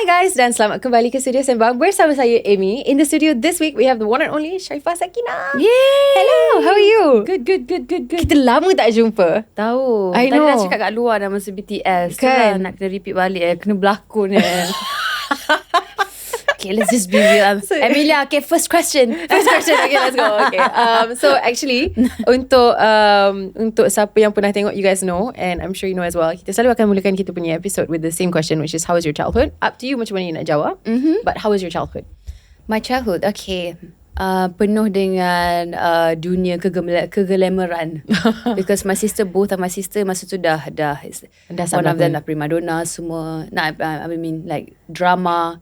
Hi guys dan selamat kembali ke studio Sembang bersama saya Amy. In the studio this week we have the one and only Sharifah Sakinah. Yay! Hello, how are you? Good. Kita lama tak jumpa. Tahu. I Tadi know. dah cakap kat luar dah masa BTS. Kan? Nak kena repeat balik. Kena berlakon. Okay, let's just be real. Amelia, okay, first question. Okay, let's go. Okay. So actually untuk siapa yang pernah tengok, you guys know, and I'm sure you know as well, kita selalu akan mulakan kita punya episode with the same question, which is how was your childhood? Up to you macam mana you nak jawab. But how was your childhood? My childhood, okay. Penuh dengan dunia keglamoran. Because my sister, both of my sister masa tu dah one of them dah prima donna semua. I mean like drama.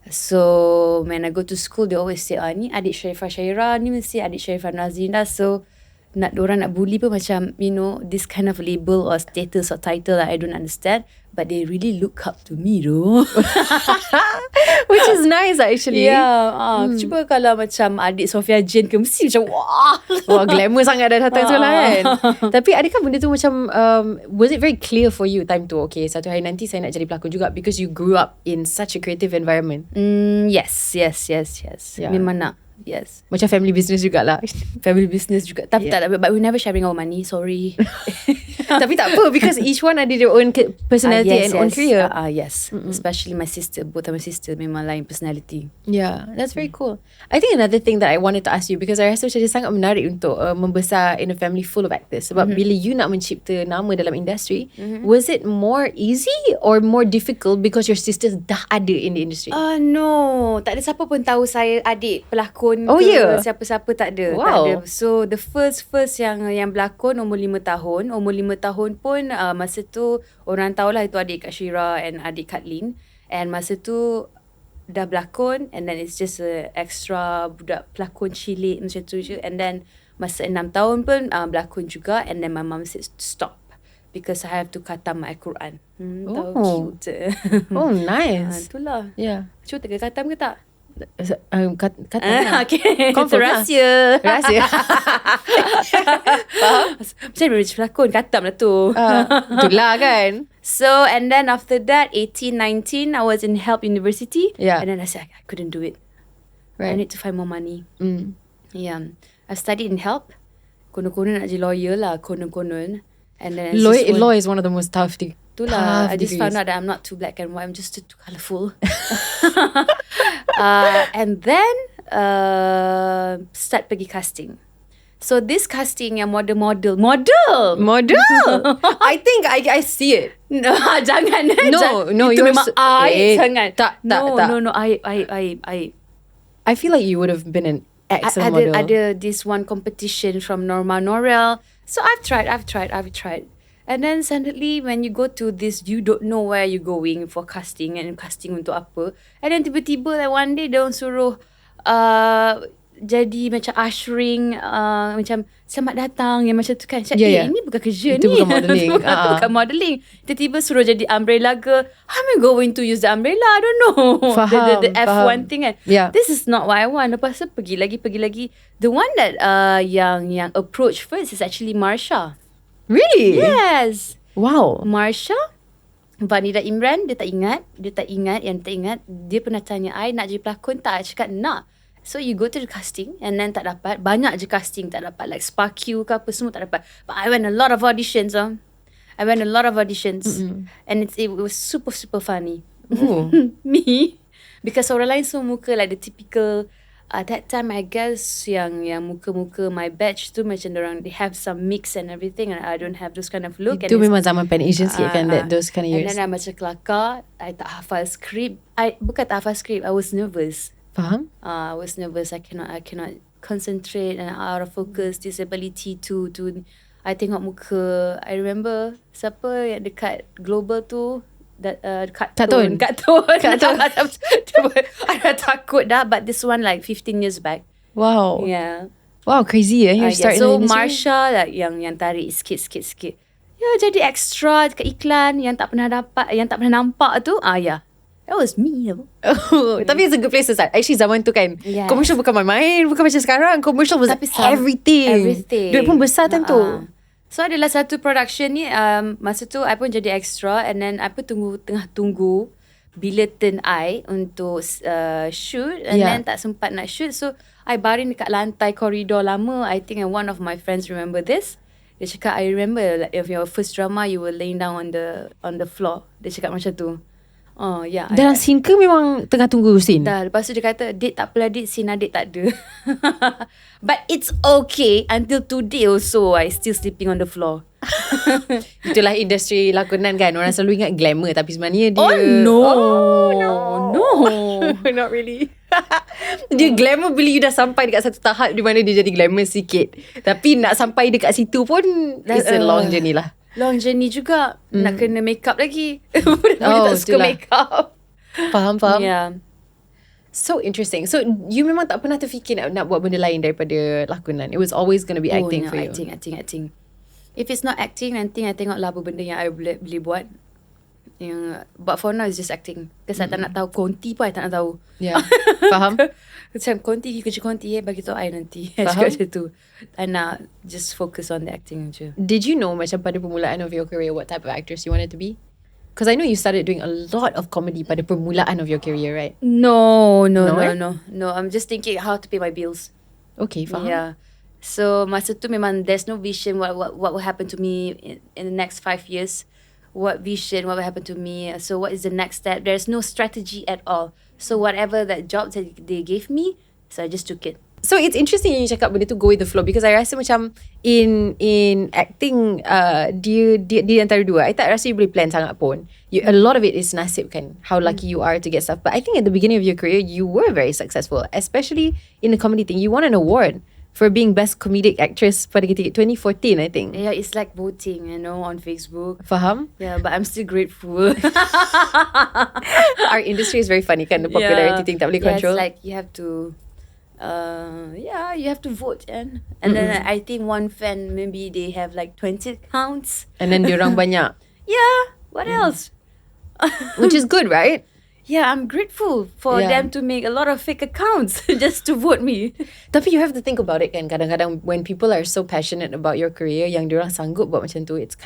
So when I go to school, they always say, ni adik Sharifah Syairah, ni mesti adik Sharifah Nazina. So orang nak bully pun macam, you know, this kind of label or status or title that I don't understand. But they really look up to me though. Which is nice actually. Yeah. Cuba kalau macam adik Sofia Jane ke, mesti macam wah, glamour sangat dah datang sekolah kan. Tapi adakah benda tu macam was it very clear for you time tu, okay, satu hari nanti saya nak jadi pelakon juga, because you grew up in such a creative environment? Yes. Yeah. Memang nak. Yes. Macam family business jugalah. Family business juga. Tapi tak, but we never sharing our money. Sorry. Tapi tak apa, because each one ada their own personality and own career. Yes. Especially my sister. Both of my sister memang lain personality. Yeah, that's very cool. I think another thing that I wanted to ask you, because I rasa macam dia sangat menarik untuk membesar in a family full of actors. Sebab bila you nak mencipta nama dalam industri, was it more easy or more difficult because your sisters dah ada in the industry? No. Tak ada siapa pun tahu saya adik pelakon siapa-siapa, tak ada. Wow. Tak ada. So the first yang berlakon umur 5 tahun. Umur 5 tahun pun masa tu orang tahulah itu adik Kak Shira and adik Kak Lin. And masa tu dah berlakon, and then it's just a extra budak pelakon cilik macam tu je. And then masa 6 tahun pun berlakon juga, and then my mum said stop because I have to khatam Al-Quran. Tahu cute. Oh, nice. Itulah. Yeah. Cuba tengok khatam ke tak? Kata okay. Confirm lah. Rahsia. Faham? Macam mana pelakon khatam lah tu. Itulah kan. So and then after that 18, 19 I was in HELP University. Yeah. And then I said I couldn't do it. Right. I need to find more money. Yeah. I studied in HELP. Konon-konon nak jadi lawyer lah. Konon-konon. And then Law is one of the most tough things. Itulah, I just found out that I'm not too black and white. I'm just too colourful. And then start pergi casting. So this casting yang model. I think I see it. No, jangan. No, itu memang aib sangat. Tak. No, aib. I feel like you would have been an excellent model. Ada this one competition from Norma Norel. So I've tried. And then suddenly when you go to this, you don't know where you're going for casting and casting untuk apa. And then tiba-tiba like one day dia orang suruh jadi macam ushering, macam selamat datang yang macam tu kan. Cakap, ini bukan kerja itu ni. bukan modelling. Bukan modelling. Tiba-tiba suruh jadi umbrella girl. How am I going to use the umbrella? I don't know. Faham, the F1 thing kan. Yeah. This is not what I want. Lepas tu pergi lagi. The one that yang approach first is actually Marsha. Really? Yes. Wow. Marsha, Vanida Imran, dia tak ingat. Dia pernah tanya I nak jadi pelakon tak? I cakap nak. So you go to the casting and then tak dapat. Banyak je casting tak dapat. Like SparkQ ke apa semua tak dapat. But I went a lot of auditions. And it was super funny. Me. Because orang lain semua muka like the typical. At that time I guess yang muka-muka my batch tu macam orang, they have some mix and everything, and I don't have those kind of look. Itu memang zaman Pan Asian sikit kan, those kind of years. And then I macam kelakar, I tak hafal skrip. Bukan tak hafal skrip, I was nervous. Faham? I was nervous. I cannot concentrate and out of focus, disability to I tengok muka. I remember siapa yang dekat Global tu, Kak Tun. I dah takut dah. But this one like 15 years back. Wow. Yeah. Wow, crazy you start so in the industry. Marsha like, yang tarik sikit. Ya, jadi extra dekat iklan yang tak pernah nampak tu. Yeah. That was me. Tapi it's a good place to start. Actually zaman tu kan, yes, commercial bukan main-main. Bukan macam sekarang. Commercial was everything. Duit pun besar time tu. So adalah satu production ni, masa tu I pun jadi extra, and then I pun tengah tunggu bila turn I untuk shoot, and then tak sempat nak shoot, so I baring dekat lantai koridor lama. I think one of my friends remember this. Dia cakap, I remember like if your first drama you were laying down on the floor. Dia cakap macam tu. Oh yeah. Dalam scene ke memang tengah tunggu scene? Dah, lepas tu dia kata, "Date tak apalah, date scene adik tak ada." But it's okay. Until today also I still sleeping on the floor. Itulah industri lakonan kan. Orang selalu ingat glamour, tapi sebenarnya dia no. Not really. Dia glamour bila you dah sampai dekat satu tahap di mana dia jadi glamour sikit. Tapi nak sampai dekat situ pun it's a long journey lah. Long journey juga. Nak kena make up lagi. Budak-budak tak suka make up. Faham. Yeah. So interesting. So you memang tak pernah terfikir nak buat benda lain daripada lakonan. It was always going to be acting for you. Acting. If it's not acting, nanti I tengok lah apa benda yang I boleh buat. But for now it's just acting. Because I tak nak tahu konti pun, I tak nak tahu. Yeah. Faham? Macam konti, kerja konti bagi tahu I nanti. Faham? Macam tu. I nak just focus on the acting je. Did you know macam pada permulaan of your career what type of actress you wanted to be? Because I know you started doing a lot of comedy pada permulaan of your career, right? No. I'm just thinking how to pay my bills. Okay, faham. Yeah. So masa tu memang there's no vision what will happen to me in the next 5 years. What will happen to me? So what is the next step? There's no strategy at all. So whatever that job that they gave me, so I just took it. So it's interesting you cakap benda tu go with the flow, because I rasa macam in acting dia antara dua. I tak rasa you boleh plan sangat pun. A lot of it is nasib kan, how lucky you are to get stuff. But I think at the beginning of your career you were very successful, especially in the comedy thing. You won an award for being best comedic actress pada ketika 2014, I think. Yeah, it's like voting, on Facebook. Faham? Yeah, but I'm still grateful. Our industry is very funny kan, the popularity thing tak boleh control. Yeah, it's like you have to you have to vote and then I think one fan maybe they have like 20 accounts. And then diorang banyak. Yeah, what else? Which is good, right? Yeah, I'm grateful for them to make a lot of fake accounts just to vote me. Tapi you have to think about it kan, kadang-kadang when people are so passionate about your career, yang diorang sanggup buat macam tu, it's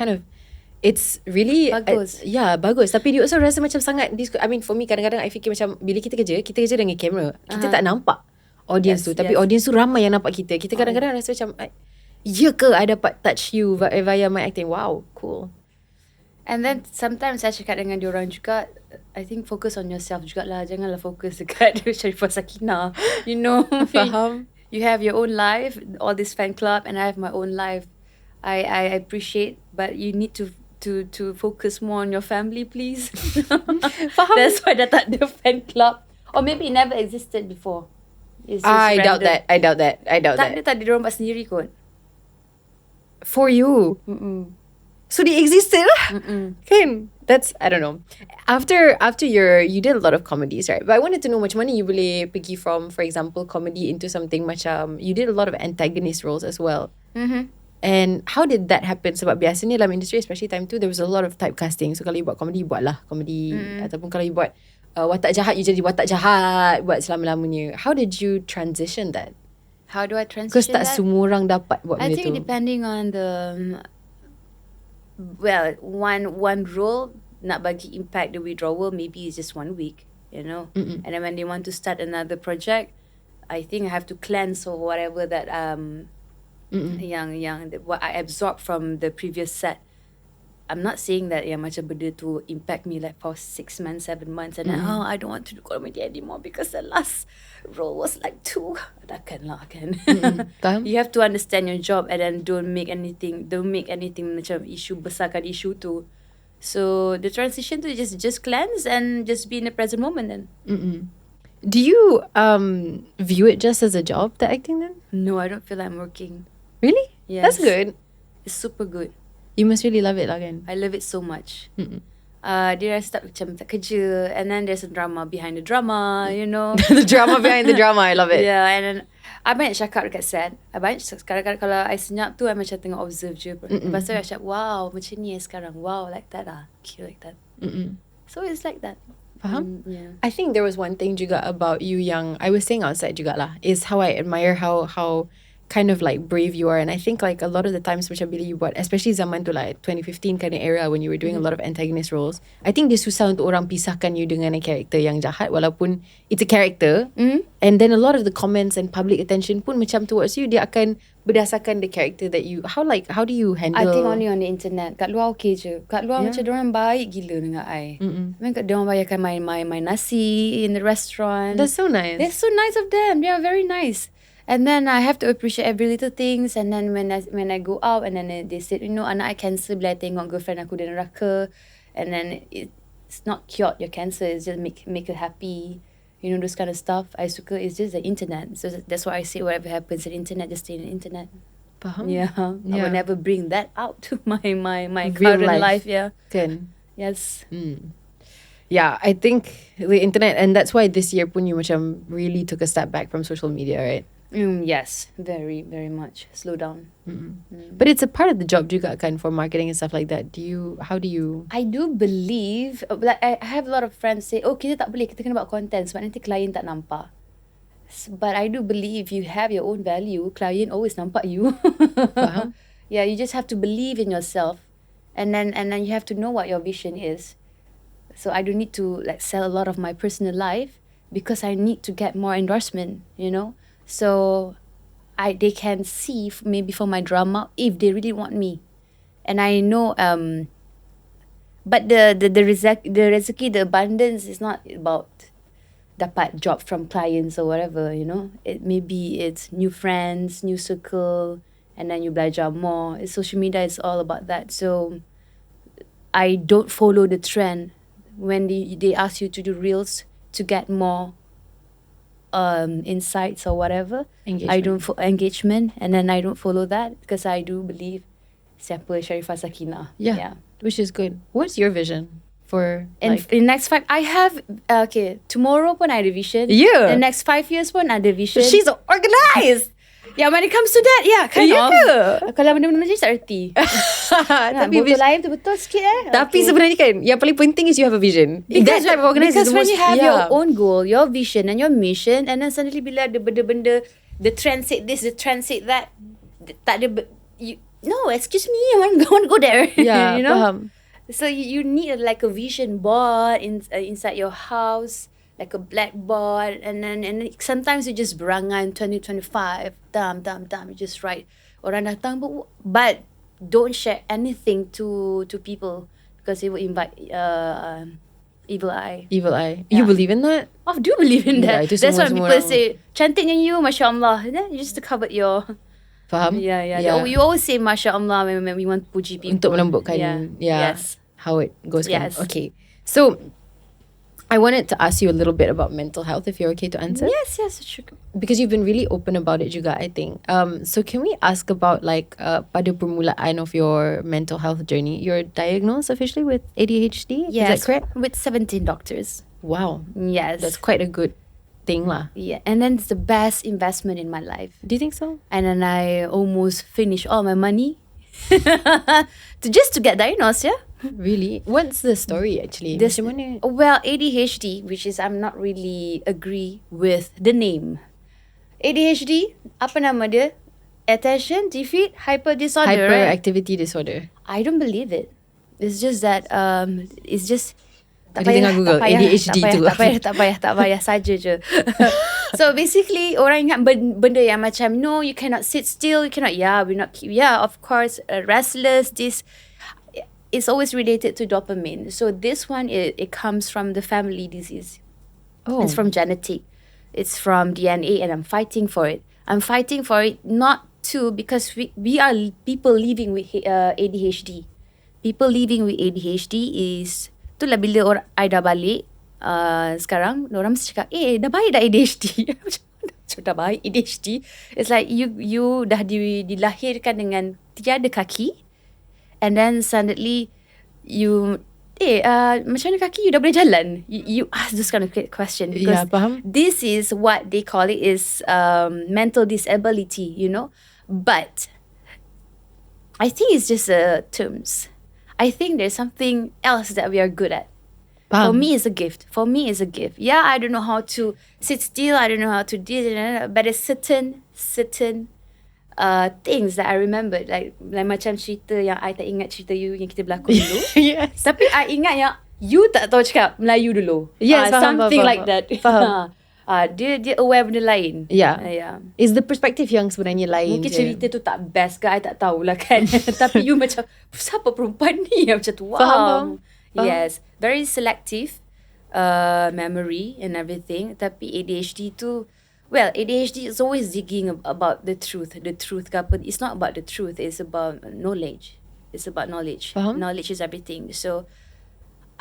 really bagus. Bagus. Tapi dia also rasa macam sangat, I mean for me kadang-kadang I fikir macam bila kita kerja dengan kamera, kita tak nampak audience tu, tapi audience tu ramai yang nampak kita. Kita kadang-kadang rasa macam, ya ke I dapat touch you via my acting. Wow, cool. And then sometimes saya cakap dengan diorang juga, I think focus on yourself jugalah. Janganlah fokus dekat Sharifah Sakinah. Faham. You have your own life, all this fan club, and I have my own life. I appreciate, but you need to focus more on your family, please. Faham. That's why dah tak ada fan club. Or maybe it never existed before. It's just I doubt random. that. Tak ada, tadi diorang buat sendiri kot. For you. So they existed lah. Kan? That's, I don't know. After you did a lot of comedies, right? But I wanted to know macam mana you boleh pergi from, for example, comedy into something macam, you did a lot of antagonist roles as well. And how did that happen? Sebab biasanya dalam industry, especially time tu, there was a lot of typecasting. So kalau you buat comedy, buatlah comedy. Ataupun kalau you buat watak jahat, you jadi watak jahat buat selama-lamanya. How did you transition that? How do I transition Because tak that? semua orang dapat buat benda tu. I think depending on the one role nak bagi impact the withdrawal, maybe it's just 1 week, And then when they want to start another project, I think I have to cleanse or whatever that what I absorbed from the previous set. I'm not saying that macam benda tu impact me like for 6 months, 7 months, and then I don't want to do comedy anymore because the last role was like 2. Takkanlah kan. You have to understand your job and then don't make anything macam isu besarkan isu tu. So the transition to just cleanse and just be in the present moment then. Do you view it just as a job, the acting then? No, I don't feel like I'm working. Really? Yes. That's good. It's super good. You must really love it lah kan? I love it so much. Dia rasa tak macam tak kerja, and then there's a drama behind the drama, The drama behind the drama, I love it. Yeah, and then I banyak cakap dekat set. Kadang-kadang kalau I senyap tu, I macam tengok observe je. Lepas tu I cakap, wow, macam ni sekarang. Wow, like that lah. Cute like that. So it's like that. Faham? Yeah. I think there was one thing juga about you yang I was saying outside jugalah, is how I admire how kind of like brave you are. And I think like a lot of the times macam bila you buat, especially zaman tu like 2015 kind of era when you were doing a lot of antagonist roles, I think dia susah untuk orang pisahkan you dengan a character yang jahat walaupun it's a character. And then a lot of the comments and public attention pun macam towards you, dia akan berdasarkan the character that you, how do you handle? I think only on the internet. Kat luar okay je. Kat luar macam diorang baik gila dengan I. I mean kat diorang bayarkan my nasi in the restaurant. That's so nice. They're so nice of them. They are very nice. And then I have to appreciate every little things. And then when I go out and then they said, you know, anak I cancer bila I tengok girlfriend aku di neraka. And then it's not cured your cancer. It's just make her happy. You know, those kind of stuff. I suka. It's just the internet. So that's why I say whatever happens on the internet, just stay on the internet. Faham? Yeah. I will never bring that out to my Real current life. Yeah. Kan? Yes. Yeah, I think the internet, and that's why this year pun you macam really took a step back from social media, right? Yes, very, very much. Slow down. But it's a part of the job juga kan for marketing and stuff like that. How do you? I do believe, like I have a lot of friends say, oh kita tak boleh, kita kena buat content sebab nanti klien tak nampak. But I do believe you have your own value. Client always nampak you. Yeah, you just have to believe in yourself, and then you have to know what your vision is. So I don't need to like sell a lot of my personal life because I need to get more endorsement. You know. So they can see maybe for my drama if they really want me. And I know but the rezeki, the abundance is not about dapat job from clients or whatever, you know. Maybe it's new friends, new circle, and then you belajar more. Social media is all about that. So I don't follow the trend when they ask you to do reels to get more insights or whatever. Engagement, and then I don't follow that because I do believe siapa Sharifah Sakinah. Yeah, which is good. What's your vision for in next 5? I have tomorrow pun ada vision. The next 5 years pun ada vision. She's organized. Yeah, when it comes to that, kind of. Kalau benda-benda macam tak erti. Tapi botol lain tu betul sikit Tapi sebenarnya kan, yang paling penting is you have a vision. Because when you have your own goal, your vision and your mission, and then suddenly bila ada benda-benda, the trend said this, the trend said that, tak ada, no, excuse me, I want to go there. Yeah, you know? faham. So you need like a vision board inside your house, like a blackboard, and then sometimes you just berangan 2025, you just write. Orang datang, but don't share anything to people because it will invite evil eye. Evil eye. You believe in that? I do believe in that. That's why people orang say, cantiknya you, Masya Allah. Just to cover your... Faham? Yeah. You always say Masya Allah when we want to puji people. Untuk melembutkan yes. how it goes. Yes. Okay. So, I wanted to ask you a little bit about mental health, if you're okay to answer. Yes, sure. Because you've been really open about it juga, I think. So can we ask about like pada permulaan of your mental health journey? You're diagnosed officially with ADHD? Yes, is that correct? With 17 doctors. Wow. Yes. That's quite a good thing lah. Yeah, and then it's the best investment in my life. Do you think so? And then I almost finished all my money to get diagnosed, yeah. Really? What's the story actually? Well, ADHD, which is I'm not really agree with the name. ADHD, apa nama dia? Attention Deficit Hyper Disorder. Hyperactivity disorder. I don't believe it. It's just that it's just tak payah Google ADHD tu. Tak payah saja je. So basically orang ingat benda yang macam no, you cannot sit still, you cannot of course restless, this it's always related to dopamine. So this one it comes from the family disease. It's from genetic. It's from DNA, and I'm fighting for it. I'm fighting for it not to because we are people living with ADHD. People living with ADHD is itulah bila I dah balik sekarang orang mesti cakap dah baik dah ADHD. Macam dah baik ADHD. It's like you dah dilahirkan dengan tiada kaki. And then suddenly you macam mana kaki you dah boleh jalan? You ask this kind of question because this is what they call it is mental disability, you know. But I think it's just terms. I think there's something else that we are good at. For me, it's a gift. Yeah, I don't know how to sit still. I don't know how to do it, but a certain things that I remembered, like macam cerita yang I tak ingat cerita you yang kita berlakon dulu. Yes. Tapi I ingat yang you tak tahu cakap Melayu dulu. Yes, something faham, like that. Faham. Dia aware benda lain. Yeah. Is the perspective yang sebenarnya lain mungkin je. cerita tu tak best ke, I tak tahulah kan. Tapi you macam, siapa perempuan ni? Macam tu, wow. Faham. Yes, very selective memory and everything. Tapi ADHD tu, well, ADHD is always digging about the truth ke apa. It's not about the truth, it's about knowledge. It's about knowledge. Faham? Knowledge is everything. So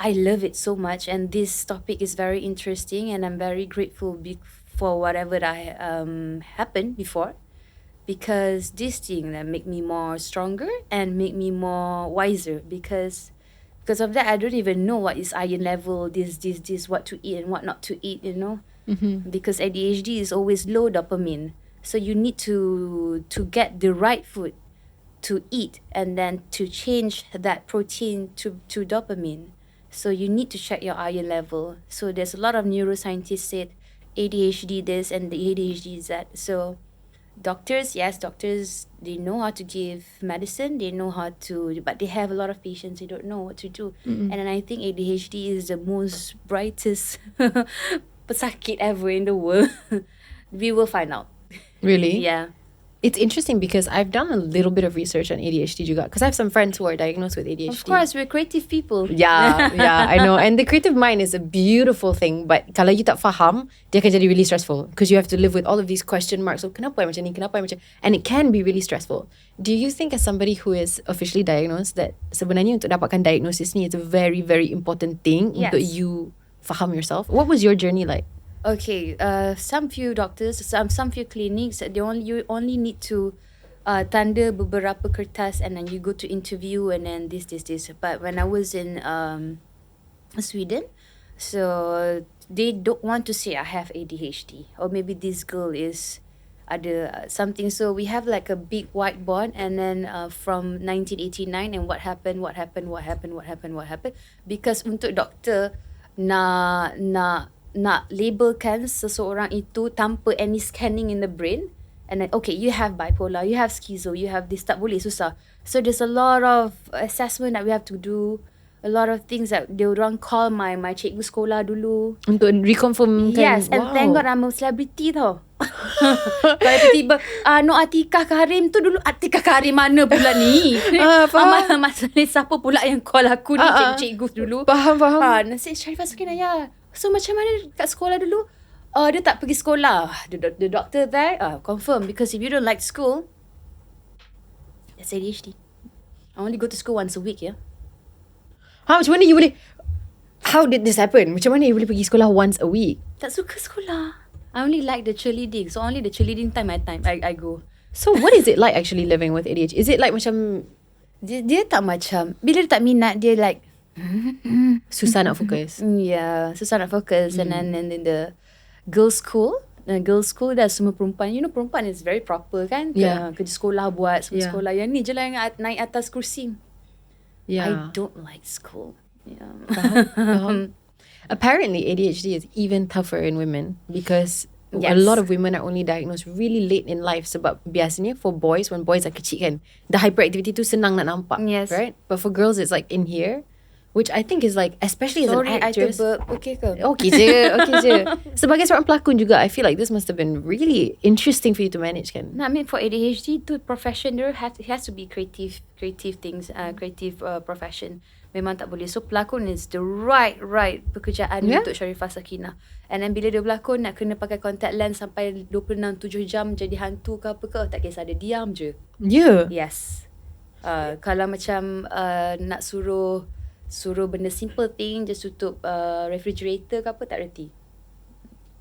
I love it so much, and this topic is very interesting, and I'm very grateful for whatever that happened before, because this thing that make me more stronger and make me more wiser, because of that I don't even know what is iron level, this, what to eat and what not to eat, you know. Because ADHD is always low dopamine, so you need to get the right food to eat, and then to change that protein to dopamine. So you need to check your iron level. So there's a lot of neuroscientists said ADHD this and the ADHD that. So doctors, they know how to give medicine, they know how to, but they have a lot of patients, they don't know what to do. And then I think ADHD is the most brightest pesakit ever in the world. We will find out. Really? Yeah. It's interesting because I've done a little bit of research on ADHD juga, because I have some friends who are diagnosed with ADHD. Of course, we're creative people. Yeah, I know. And the creative mind is a beautiful thing, but kalau you tak faham, dia akan jadi really stressful, because you have to live with all of these question marks. So kenapa macam ni, kenapa macam, and it can be really stressful. Do you think, as somebody who is officially diagnosed, that sebenarnya untuk dapatkan diagnosis ni, it's a very, very important thing untuk you faham yourself? What was your journey like? Okay, some few doctors, some few clinics, you only need to tanda beberapa kertas, and then you go to interview, and then this. But when I was in Sweden, so they don't want to say I have ADHD, or maybe this girl is ada something. So we have like a big whiteboard, and then from 1989 and what happened, because untuk doktor nak labelkan seseorang itu tanpa any scanning in the brain, and then okay, you have bipolar, you have schizo, you have this, tak boleh, susah. So there's a lot of assessment that we have to do, a lot of things that they orang call my cikgu sekolah dulu untuk reconfirm. Yes, and thank God I'm a celebrity tau. Kalau tiba-tiba no Atiqah Karim tu dulu, Atiqah Karim mana pula ni? Faham. Masalah siapa pula yang call aku ni, cikgu dulu. Faham. Nasi Sharifah Sakinah, ya. So macam mana kat sekolah dulu? Dia tak pergi sekolah. The doctor there confirm, because if you don't like school, that's ADHD. I only go to school once a week, yeah. Macam mana you boleh, how did this happen? Macam mana you boleh pergi sekolah once a week? Tak suka sekolah. I only like the cheerleading. So only the cheerleading time I go. So what is it like actually living with ADHD? Is it like macam dia tak macam, bila dia tak minat, dia like susah nak fokus? Yeah, susah nak fokus. And then the girls' school dah semua perempuan. You know, perempuan is very proper kan. Kerja sekolah buat, semua sekolah. Yang ni je lah yang naik atas kursi. I don't like school. Apparently ADHD is even tougher in women, because a lot of women are only diagnosed really late in life. Sebab biasanya for boys, when boys are kecil kan, the hyperactivity tu senang nak nampak, right? But for girls it's like in here, which I think is like, especially as an actress. Okay ke? Okay je. Sebagai seorang pelakon juga, I feel like this must have been really interesting for you to manage kan? No, I mean for ADHD tu profession there has to be creative things, creative profession. Memang tak boleh. So pelakon is the right pekerjaan untuk Sharifah Sakinah. And then bila dia berlakon, nak kena pakai contact lens sampai 26-7 jam jadi hantu ke apa ke, tak kisah, dia diam je. Yes. Kalau macam nak suruh benda simple thing, just tutup refrigerator ke apa, tak reti.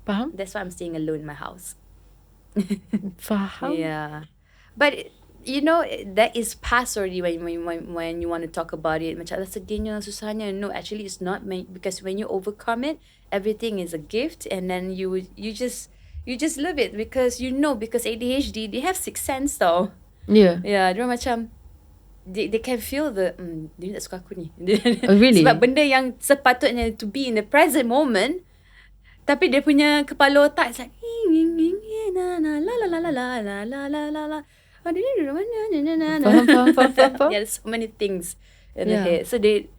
Faham? That's why I'm staying alone in my house. Faham? Yeah. But you know, that is past already when you want to talk about it. Macam sedihnya, susahnya. No, actually it's not, because when you overcome it, everything is a gift, and then you just love it, because because ADHD, they have sixth sense tau. Yeah, dia macam they can feel the dia tak suka aku ni. Oh, really? Sebab benda yang sepatutnya to be in the present moment, tapi dia punya kepala otak is like la la la la la la la la la la la. Dia ni duduk mana? Faham. There's so many things in the head. So they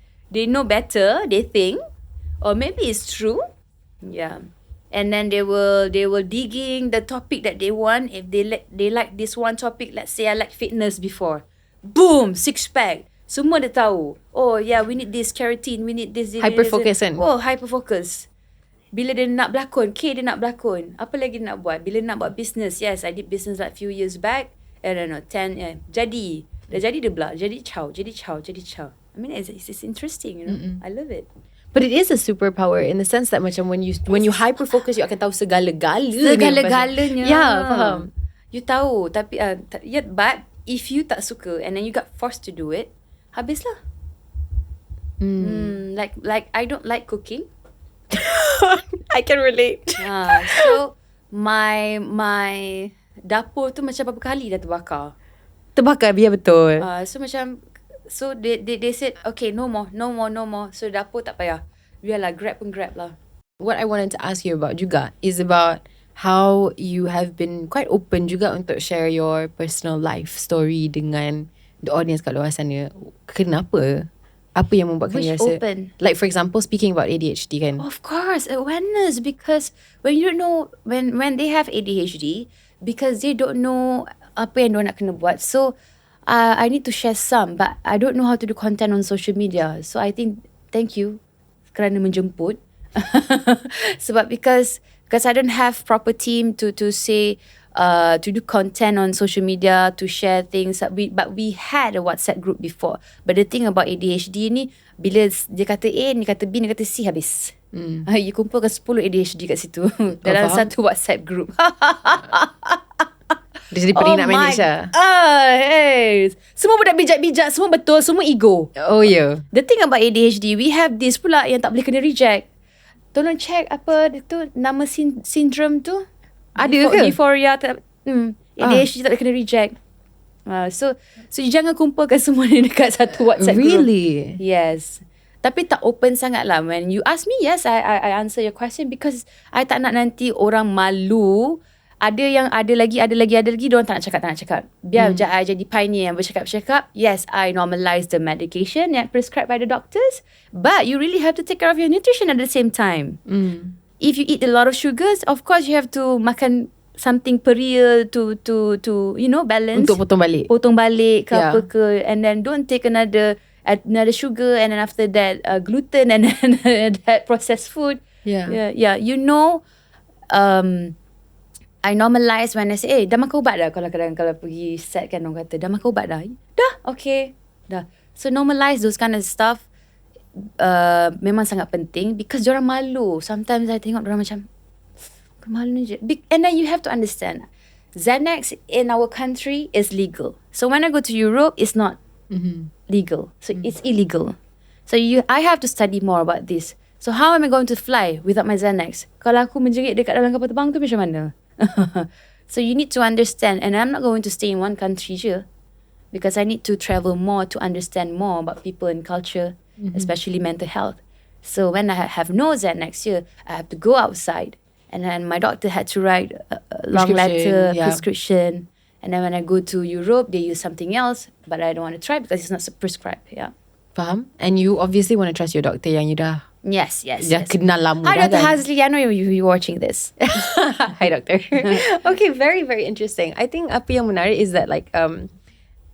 know better, they think, or maybe it's true. Yeah. And then they will digging the topic that they want. If they like this one topic, let's say I like fitness before. Boom, 6-pack. Semua dia tahu. Oh yeah, we need this keratin, we need this. Hyper-focus kan? Oh, hyper-focus. Bila dia nak berlakon, dia nak berlakon. Apa lagi dia nak buat? Bila nak buat business, yes, I did business like few years back. I don't know, 10, jadi. Dah jadi dia belak. Jadi 𝙁𝙊𝙇𝙊𝙀. I mean, it's interesting, you know. I love it. But it is a superpower in the sense that macam when you hyper focus, you akan tahu segala-galanya. Segala-galanya. Ya, faham. You tahu, tapi but if you tak suka and then you got forced to do it, habislah. Like I don't like cooking. I can relate. So my dapur tu macam berapa kali dah terbakar. Terbakar, biar betul. So they said, okay, no more. So dapur tak payah. Biarlah, grab lah. What I wanted to ask you about juga is about how you have been quite open juga untuk share your personal life story dengan the audience kat luar sana. Kenapa? Apa yang membuatkan you rasa open? Like for example, speaking about ADHD kan? Of course, awareness, because when you don't know, when they have ADHD, because they don't know apa yang diorang nak kena buat. So I need to share some, but I don't know how to do content on social media. So I think, thank you kerana menjemput. Sebab because I don't have proper team to say to do content on social media, to share things. But we had a WhatsApp group before. But the thing about ADHD ni, bila dia kata A, ni kata B, ni kata C, habis. You kumpulkan 10 ADHD kat situ dalam satu WhatsApp group. Dia jadi pening nak manage lah. Hey. Semua budak bijak-bijak, semua betul, semua ego. Oh yeah. The thing about ADHD, we have this pula yang tak boleh kena reject. Tolong check apa tu nama syndrome tu. Ada ke? Euphoria ADHD tak boleh kena reject. So you jangan kumpulkan semua ni dekat satu WhatsApp group. Really? Yes. Tapi tak open sangat lah. When you ask me, yes, I answer your question because I tak nak nanti orang malu. Ada yang ada lagi, diorang tak nak cakap. Biar je I jadi pioneer yang bercakap. Yes, I normalize the medication yang prescribed by the doctors. But you really have to take care of your nutrition at the same time. If you eat a lot of sugars, of course you have to makan something per real to you know, balance. Untuk potong balik ke apa ke. And then don't take another sugar, and then after that gluten, and then that processed food. Yeah. You know, I normalize when I say, dah makan ubat dah? Kalau pergi set kan, orang kata, dah makan ubat dah? Dah, okay. Dah. So normalize those kind of stuff. Memang sangat penting because diorang malu. Sometimes I tengok diorang macam, malu je. And then you have to understand, Xanax in our country is legal. So when I go to Europe, it's not legal. So it's illegal. So I have to study more about this. So how am I going to fly without my Xanax? Kalau aku menjerit dekat dalam kapal terbang tu macam mana? So you need to understand, and I'm not going to stay in one country je, because I need to travel more to understand more about people and culture, especially mental health. So when I have no Xanax here, I have to go outside, and then my doctor had to write a long letter, prescription, and then when I go to Europe, they use something else, but I don't want to try because it's not prescribed. Faham? And you obviously want to trust your doctor yang you dah Yes. kenal lama. Hi, Dr. Kan? �12, I know you're watching this. Hi, doctor. Okay, very, very interesting. I think apa yang menarik is that like,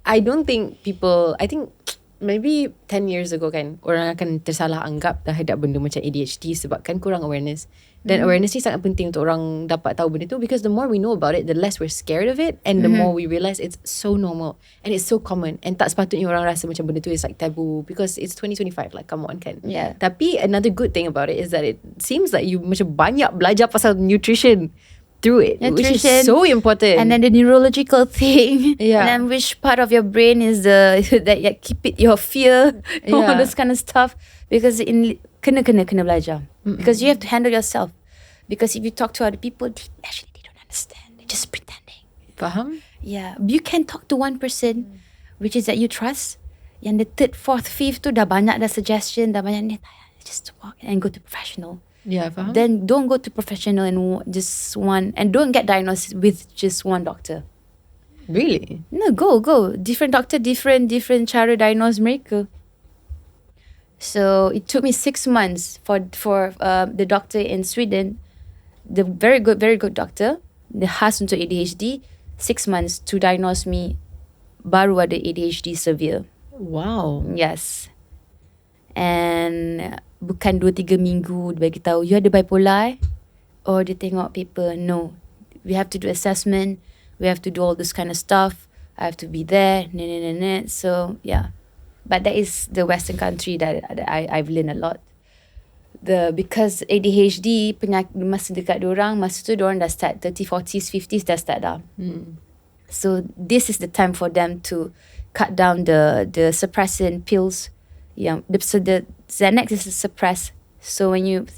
I don't think people, I think maybe 10 years ago kan, orang akan tersalah anggap terhadap benda macam ADHD sebabkan kurang awareness. Dan awareness ni sangat penting untuk orang dapat tahu benda tu, because the more we know about it, the less we're scared of it, and the more we realise it's so normal and it's so common, and tak sepatutnya orang rasa macam benda tu is like taboo because it's 2025, like come on kan. Tapi another good thing about it is that it seems like you macam banyak belajar pasal nutrition through it, which is so important. And then the neurological thing, and then which part of your brain is that keep it your fear, all those kind of stuff, because kena belajar, because you have to handle yourself, because if you talk to other people, they don't understand, they're just pretending. Faham? You can talk to one person which is that you trust, yang the third, fourth, fifth tu dah banyak dah suggestion, dah banyak ni, just walk and go to professional. Faham. Then don't go to professional and just one, and don't get diagnosed with just one doctor. Really? No, go. Different doctor, different cara diagnose mereka. So it took me 6 months for the doctor in Sweden, the very good doctor, the khas untuk ADHD, 6 months to diagnose me baru ada ADHD severe. Wow. Yes. And bukan 2-3 minggu dia bagi tahu you ada bipolar or dia tengok paper. No. We have to do assessment. We have to do all this kind of stuff. I have to be there. So yeah. But that is the Western country that I've learned a lot. Because ADHD masa dekat diorang, masa tu diorang dah start 30, 40s, 50s dah start dah. So this is the time for them to cut down the suppressant pills. Yeah, so the Xanax is a suppress. So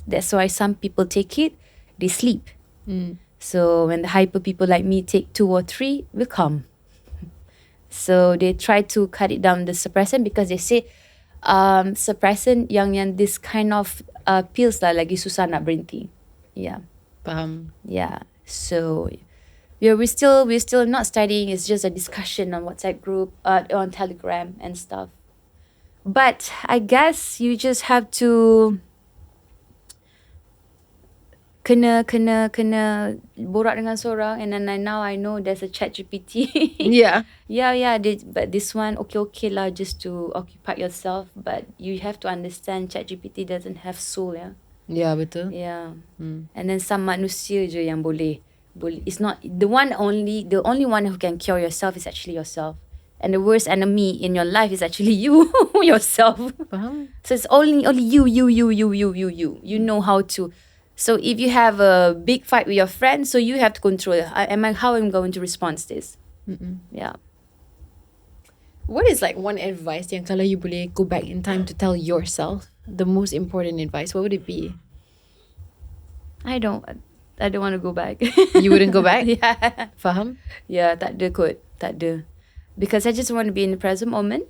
that's why some people take it, they sleep. So when the hyper people like me take 2 or 3, will come. So they try to cut it down the suppressant because they say suppressant yang this kind of pills lah lagi susah nak berhenti. Yeah. Faham. Yeah. So we're still not studying. It's just a discussion on WhatsApp group, on Telegram and stuff. But I guess you just have to kena borak dengan seorang, and then now I know there's a ChatGPT. Yeah. But this one okay lah, just to occupy yourself, but you have to understand ChatGPT doesn't have soul. Yeah, betul. Yeah. And then some manusia je yang boleh. It's not the only one who can cure yourself is actually yourself. And the worst enemy in your life is actually you yourself. Faham. So it's only you. You know how to. So if you have a big fight with your friend, so you have to control how I'm going to respond to this. Yeah. What is like one advice yang kalau you boleh go back in time to tell yourself, the most important advice, what would it be? I don't want to go back. You wouldn't go back? Yeah. Faham? Yeah, tak ada. Because I just want to be in the present moment.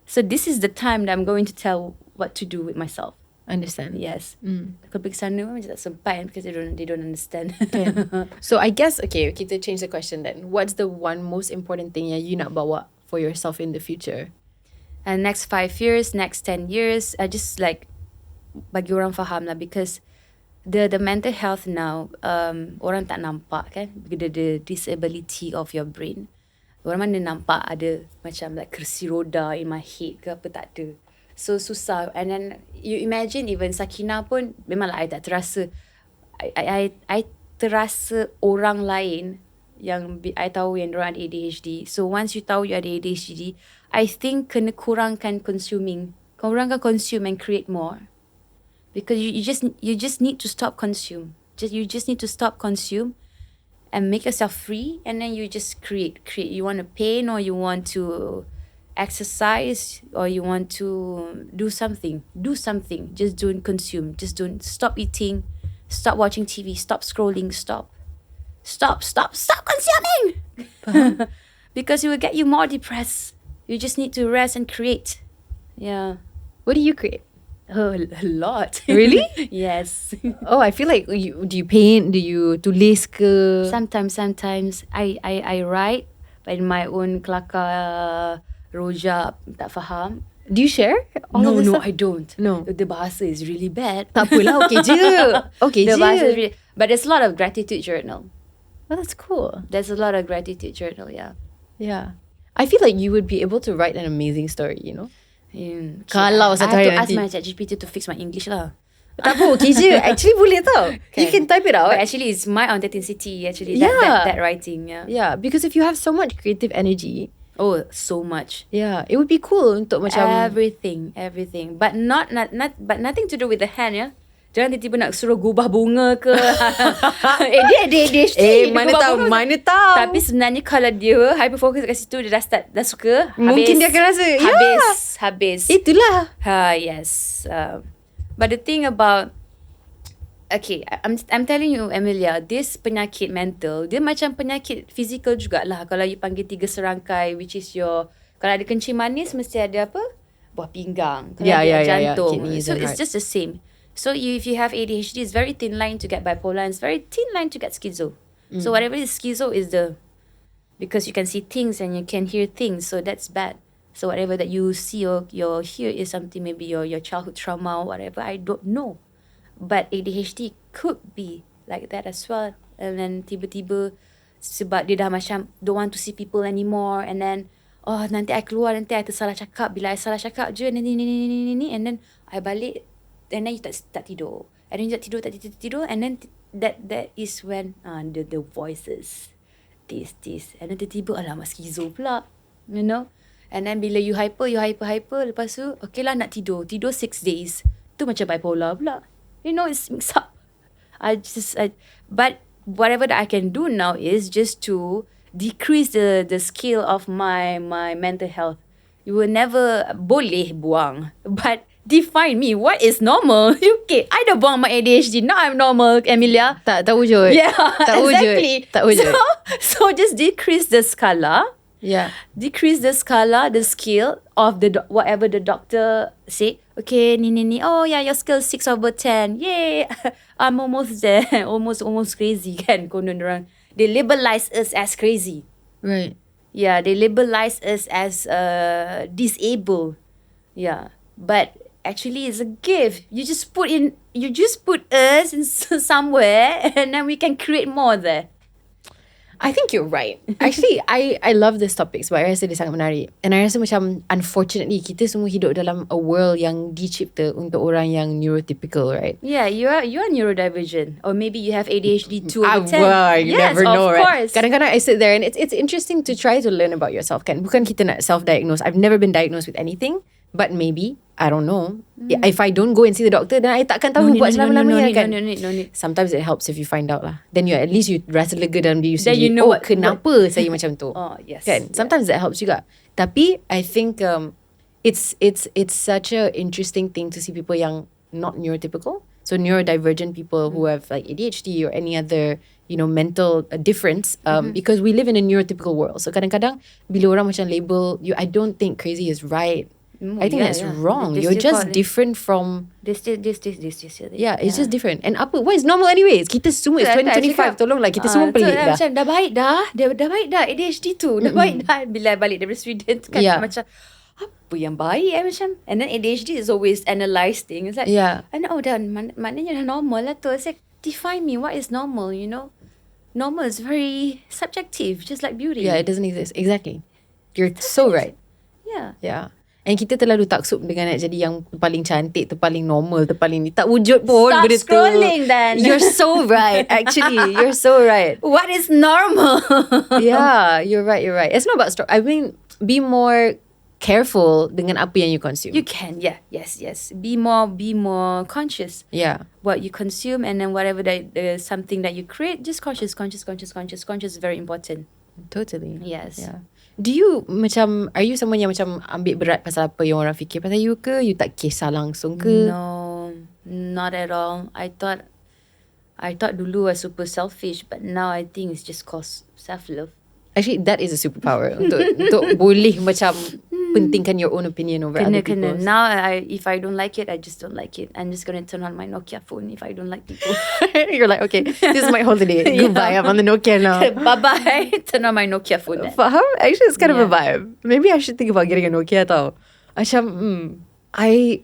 So this is the time that I'm going to tell what to do with myself. Understand. Yes. Kalau pergi sana macam tak sempat because they don't understand. So I guess, okay, kita change the question then. What's the one most important thing yang you nak bawa for yourself in the future? And next 5 years, next 10 years, I just like bagi orang faham lah, because the mental health now, orang tak nampak kan, the disability of your brain. Orang mana nampak ada macam like kersi roda in my head ke apa, tak ada. So susah. And then you imagine even Sakinah pun memanglah I tak terasa. I terasa orang lain yang I tahu yang diorang ada ADHD. So once you tahu you ada ADHD, I think kena kurangkan consuming. Kurangkan consume and create more. Because you just need to stop consume. You just need to stop consume and make yourself free, and then you just create. You want to paint, or you want to exercise, or you want to do something. Just don't consume. Just don't. Stop eating. Stop watching TV. Stop scrolling. Stop consuming. Because it will get you more depressed. You just need to rest and create. Yeah. What do you create? Oh, a lot. Really? Yes. Oh, I feel like do you paint? Do you tulis ke? Sometimes I write, but in my own kelakar rojak, tak faham. Do you share all No, of this no, stuff? I don't. No. The bahasa is really bad. Tak apalah, okay je. Okay The je. bahasa is really, but there's a lot of gratitude journal. Oh, that's cool. There's a lot of gratitude journal, yeah. Yeah. I feel like you would be able to write an amazing story, you know? I Kalau have satu hari to ask nanti. my ChatGPT to fix my English lah. Tak apa, okay je. Actually boleh tau. You can type it out. But actually it's my authenticity, actually, Yeah. that writing, yeah. Yeah, because if you have so much creative energy, Oh, so much. yeah, it would be cool untuk macam Everything. But but nothing to do with the hand, yeah. Jangan tiba-tiba nak suruh gubah bunga ke. Dia ada ADHD. mana tahu. Tapi sebenarnya kalau dia hyperfocus kat situ, dia dah suka. Mungkin dia akan rasa, Habis. Itulah. Yes. But the thing about, okay, I'm telling you, Amelia, this penyakit mental, dia macam penyakit fizikal jugalah. Kalau you panggil 3 serangkai, which is your, kalau ada kencing manis, mesti ada apa? Buah pinggang. Kalau ada jantung. Kidneys So and it's heart. just the same. So if you have ADHD, it's very thin line to get bipolar, and it's very thin line to get schizo. So whatever is schizo is the because you can see things and you can hear things, so that's bad. So whatever that you see or hear is something, maybe your childhood trauma or whatever, I don't know. But ADHD could be like that as well. And then tiba-tiba sebab dia dah macam don't want to see people anymore, and then nanti I keluar, nanti I tersalah cakap, bila I salah cakap je ni, and then I balik, and then you tak tidur, and then you tak tidur, and then that is when the voices this, and then tiba-tiba alamak schizo pula, you know. And then bila you hyper, lepas tu okay lah nak tidur 6 days, tu macam bipolar pula, you know, it's mixed up. But whatever that I can do now is just to decrease the scale of my mental health. You will never boleh buang, but define me what is normal. Okay, I dah buang my ADHD, now I'm normal, Amelia. Tak wujud. Yeah, tak exactly. Tak wujud. So just decrease the skala. Yeah. Decrease the skala, the scale of whatever the doctor say. Okay, ni. Oh yeah, your scale 6/10. Yay, I'm almost there. almost crazy kan? Konon orang. They labelize us as crazy. Right. Yeah, they labelize us as disabled. Yeah, but actually it's a gift. You just put us in somewhere, and then we can create more there. I think you're right. Actually, I love this topic sebab I rasa dia sangat menarik. And I rasa macam unfortunately kita semua hidup dalam a world yang dicipta untuk orang yang neurotypical, right? Yeah, you are neurodivergent, or maybe you have ADHD 2/10. Well, you yes, never know, of right? course. Kadang-kadang I sit there and it's interesting to try to learn about yourself kan. Bukan kita nak self-diagnose. I've never been diagnosed with anything, but maybe I don't know. If I don't go and see the doctor, then I takkan tahu buat selama-lamanya kan. No need. Sometimes it helps if you find out lah. Then at least you rasa lega dalam diri Then sendiri. you know kenapa saya macam tu. Oh, yes. Kan? Sometimes that helps juga. Tapi I think it's such a interesting thing to see people yang not neurotypical. So neurodivergent people who have like ADHD or any other, you know, mental difference, because we live in a neurotypical world. So kadang-kadang bila orang macam label you, I don't think crazy is right. I think that's wrong. You're just different from this. Yeah, it's just different. And what is normal anyways? Kita semua is 2025. Tolonglah, kita semua pelik dah. Macam dah baik dah. Dah baik dah ADHD tu. Dah baik dah. Bila balik dari Sweden tu kan macam apa yang baik macam. And then ADHD is always analysing. It's like maknanya dah normal lah tu. It's like, define me what is normal, you know. Normal is very subjective, just like beauty. Yeah, it doesn't exist. Exactly. You're so right. Yeah. And kita terlalu taksub dengan nak jadi yang paling cantik, terpaling normal, terpaling ni. Tak wujud pun Stop benda tu. scrolling then. You're so right. Actually, you're so right. What is normal? Yeah, you're right. It's not about I mean, be more careful dengan apa yang you consume. You can, yeah. Yes. Be more conscious. Yeah. What you consume, and then whatever that something that you create, just conscious is very important. Totally. Yes. Yeah. Do you are you someone yang macam ambil berat pasal apa yang orang fikir pasal you ke? You tak kisah langsung ke? No, not at all. I thought dulu I was super selfish, but now I think it's just cause self-love. Actually, that is a superpower untuk boleh macam pentingkan your own opinion over other people's. Now, if I don't like it, I just don't like it. I'm just going to turn on my Nokia phone if I don't like people. You're like, okay, this is my holiday. Goodbye, I'm on the Nokia now. Bye-bye. Turn on my Nokia phone. Faham? Actually, it's kind of a vibe. Maybe I should think about getting a Nokia tau. Macam, I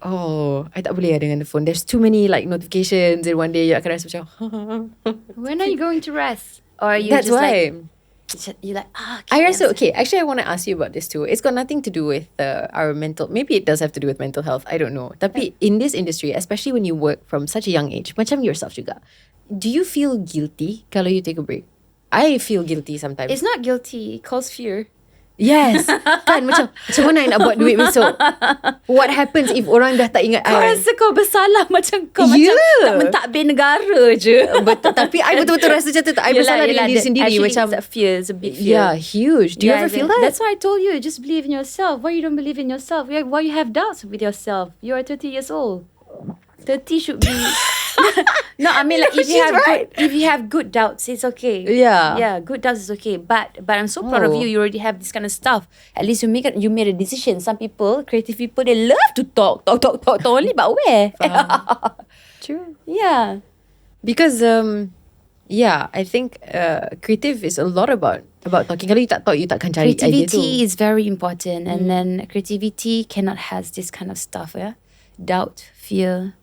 tak boleh dengan the phone. There's too many like notifications and one day you akan rasa macam when are you going to rest? Or are you That's just why. You're like, I rasa, okay, actually I want to ask you about this too. It's got nothing to do with our mental, maybe it does have to do with mental health, I don't know. Tapi in this industry, especially when you work from such a young age, macam yourself juga, do you feel guilty kalau you take a break? I feel guilty sometimes. It's not guilty, it calls fear. Yes. Kan macam mana I nak buat duit besok? What happens if orang dah tak ingat I? Kau rasa kau bersalah macam kau macam tak mentadbir negara je. Betul. Tapi I betul-betul rasa macam tu. I bersalah dengan diri sendiri. Macam it's a fear. It's a big fear. Yeah, huge. Do you ever feel that? That's why I told you, just believe in yourself. Why you don't believe in yourself? Why you have doubts with yourself? You are 30 years old. 30 should be... No, I mean like if you have good doubts, it's okay. Yeah, good doubts is okay. But I'm so proud of you. You already have this kind of stuff. At least you made a decision. Some people, creative people, they love to talk only, but where? True. Yeah, because Yeah, I think creative is a lot about talking. Kalau you tak talk, you takkan cari idea tu. Creativity is very important, and then creativity cannot has this kind of stuff. Yeah, doubt, fear.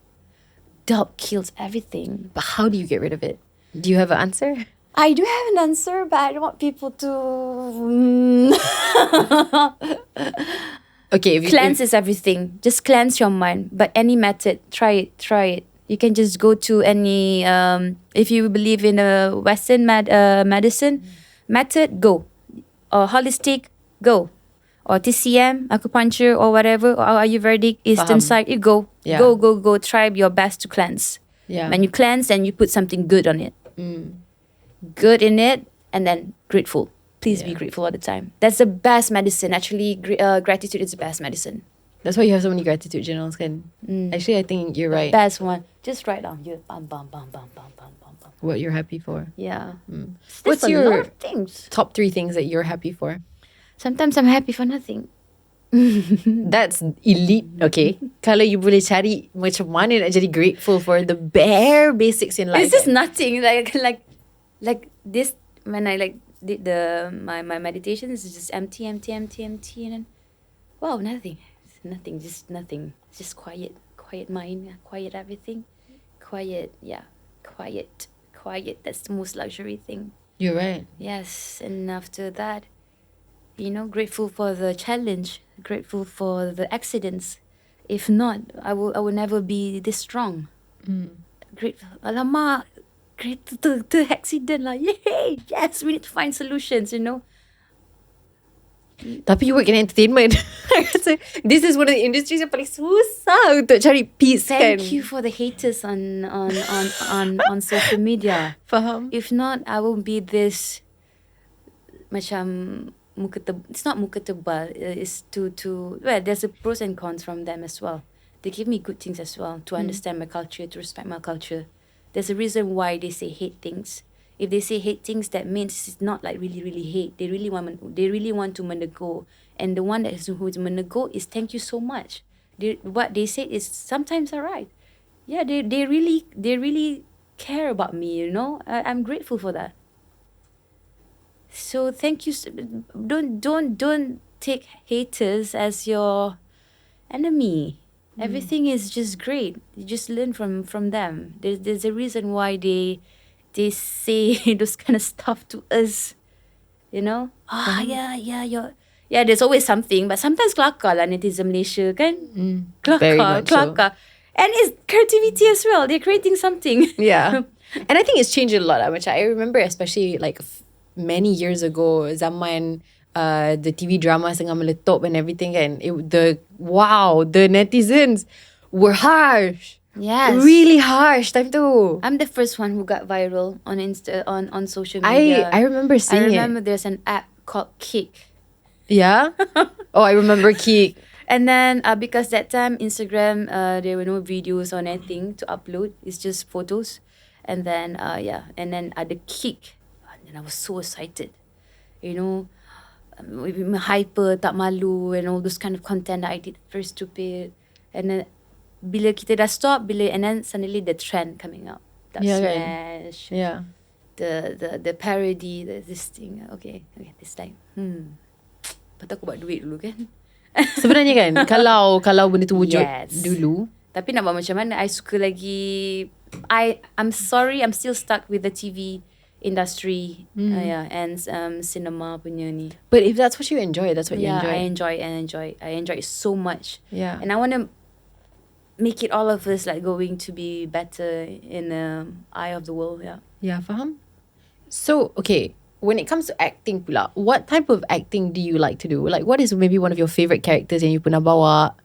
Doubt kills everything. But how do you get rid of it? Do you have an answer? I do have an answer, but I don't want people to Okay, cleanse is everything. Just cleanse your mind. But any method, try it. You can just go to any, if you believe in a Western medicine method, go. Or holistic, go. Or TCM, acupuncture, or whatever, or Ayurvedic, Eastern side, you go. Yeah. Go. Try your best to cleanse. Yeah. When you cleanse, then you put something good on it. Good in it, and then grateful. Please be grateful all the time. That's the best medicine. Actually, gratitude is the best medicine. That's why you have so many gratitude journals, kan? Actually, I think you're right. Best one. Just write down. Bam. What you're happy for. Yeah. What's a your lot of things? top 3 things that you're happy for? Sometimes I'm happy for nothing. That's elite. Okay. Kalau you boleh cari macam mana nak jadi grateful for the bare basics in life. It's just nothing. Like this, when I did my meditation, it's just empty, and then wow, nothing. Just nothing. Just quiet mind, quiet everything, quiet. That's the most luxury thing. You're right. Yes, and after that, grateful for the challenge, grateful for the accidents. If not, I will never be this strong. Grateful. Alamak, grateful to accident lah. Yay! Yes, we need to find solutions. Tapi you work in entertainment. This is one of the industries yang paling susah untuk cari peace. Thank you for the haters on social media. Faham? If not, I will be this macam it's not muka tebal. It's well, there's a pros and cons from them as well. They give me good things as well to understand my culture, to respect my culture. There's a reason why they say hate things. If they say hate things, that means it's not like really, really hate. They really want to menego. And the one who's menego is thank you so much. What they say is sometimes alright. Yeah, they really care about me. I'm grateful for that. So thank you. Don't take haters as your enemy. Everything is just great. You just learn from them. There's a reason why they say those kind of stuff to us. Yeah, there's always something, but sometimes kelakar lah netizen Malaysia kan. Kelakar. And it's creativity as well. They're creating something. Yeah. And I think it's changed a lot. I remember especially many years ago, zaman the TV drama tengah meletup and everything, and the netizens were harsh. Yes. Really harsh time tu. I'm the first one who got viral on on social media. I remember seeing it. I remember there's an app called 𝙀𝙀𝙄𝙎. Yeah? Oh, I remember 𝙀𝙀𝙀𝙄𝙎. And then because that time Instagram there were no videos or anything to upload. It's just photos. And then and then ada 𝙀𝙀𝙀𝙀. And I was so excited. Hyper, tak malu, and all those kind of content that I did, very stupid. And then bila kita dah stop, and then suddenly the trend coming up. That smash. Right. Yeah. The parody, this thing. Okay, this time. Patut aku buat duit dulu kan. Sebenarnya kan, kalau benda tu wujud dulu. Tapi nak buat macam mana, I suka lagi. I'm sorry, I'm still stuck with the TV industry. And cinema punya ni. But if that's what you enjoy, that's what you enjoy. I enjoy it so much. Yeah. And I want to make it all of us going to be better in the eye of the world. Yeah, faham? So, okay, when it comes to acting pula, what type of acting do you like to do? What is maybe one of your favorite characters yang you pernah bawa?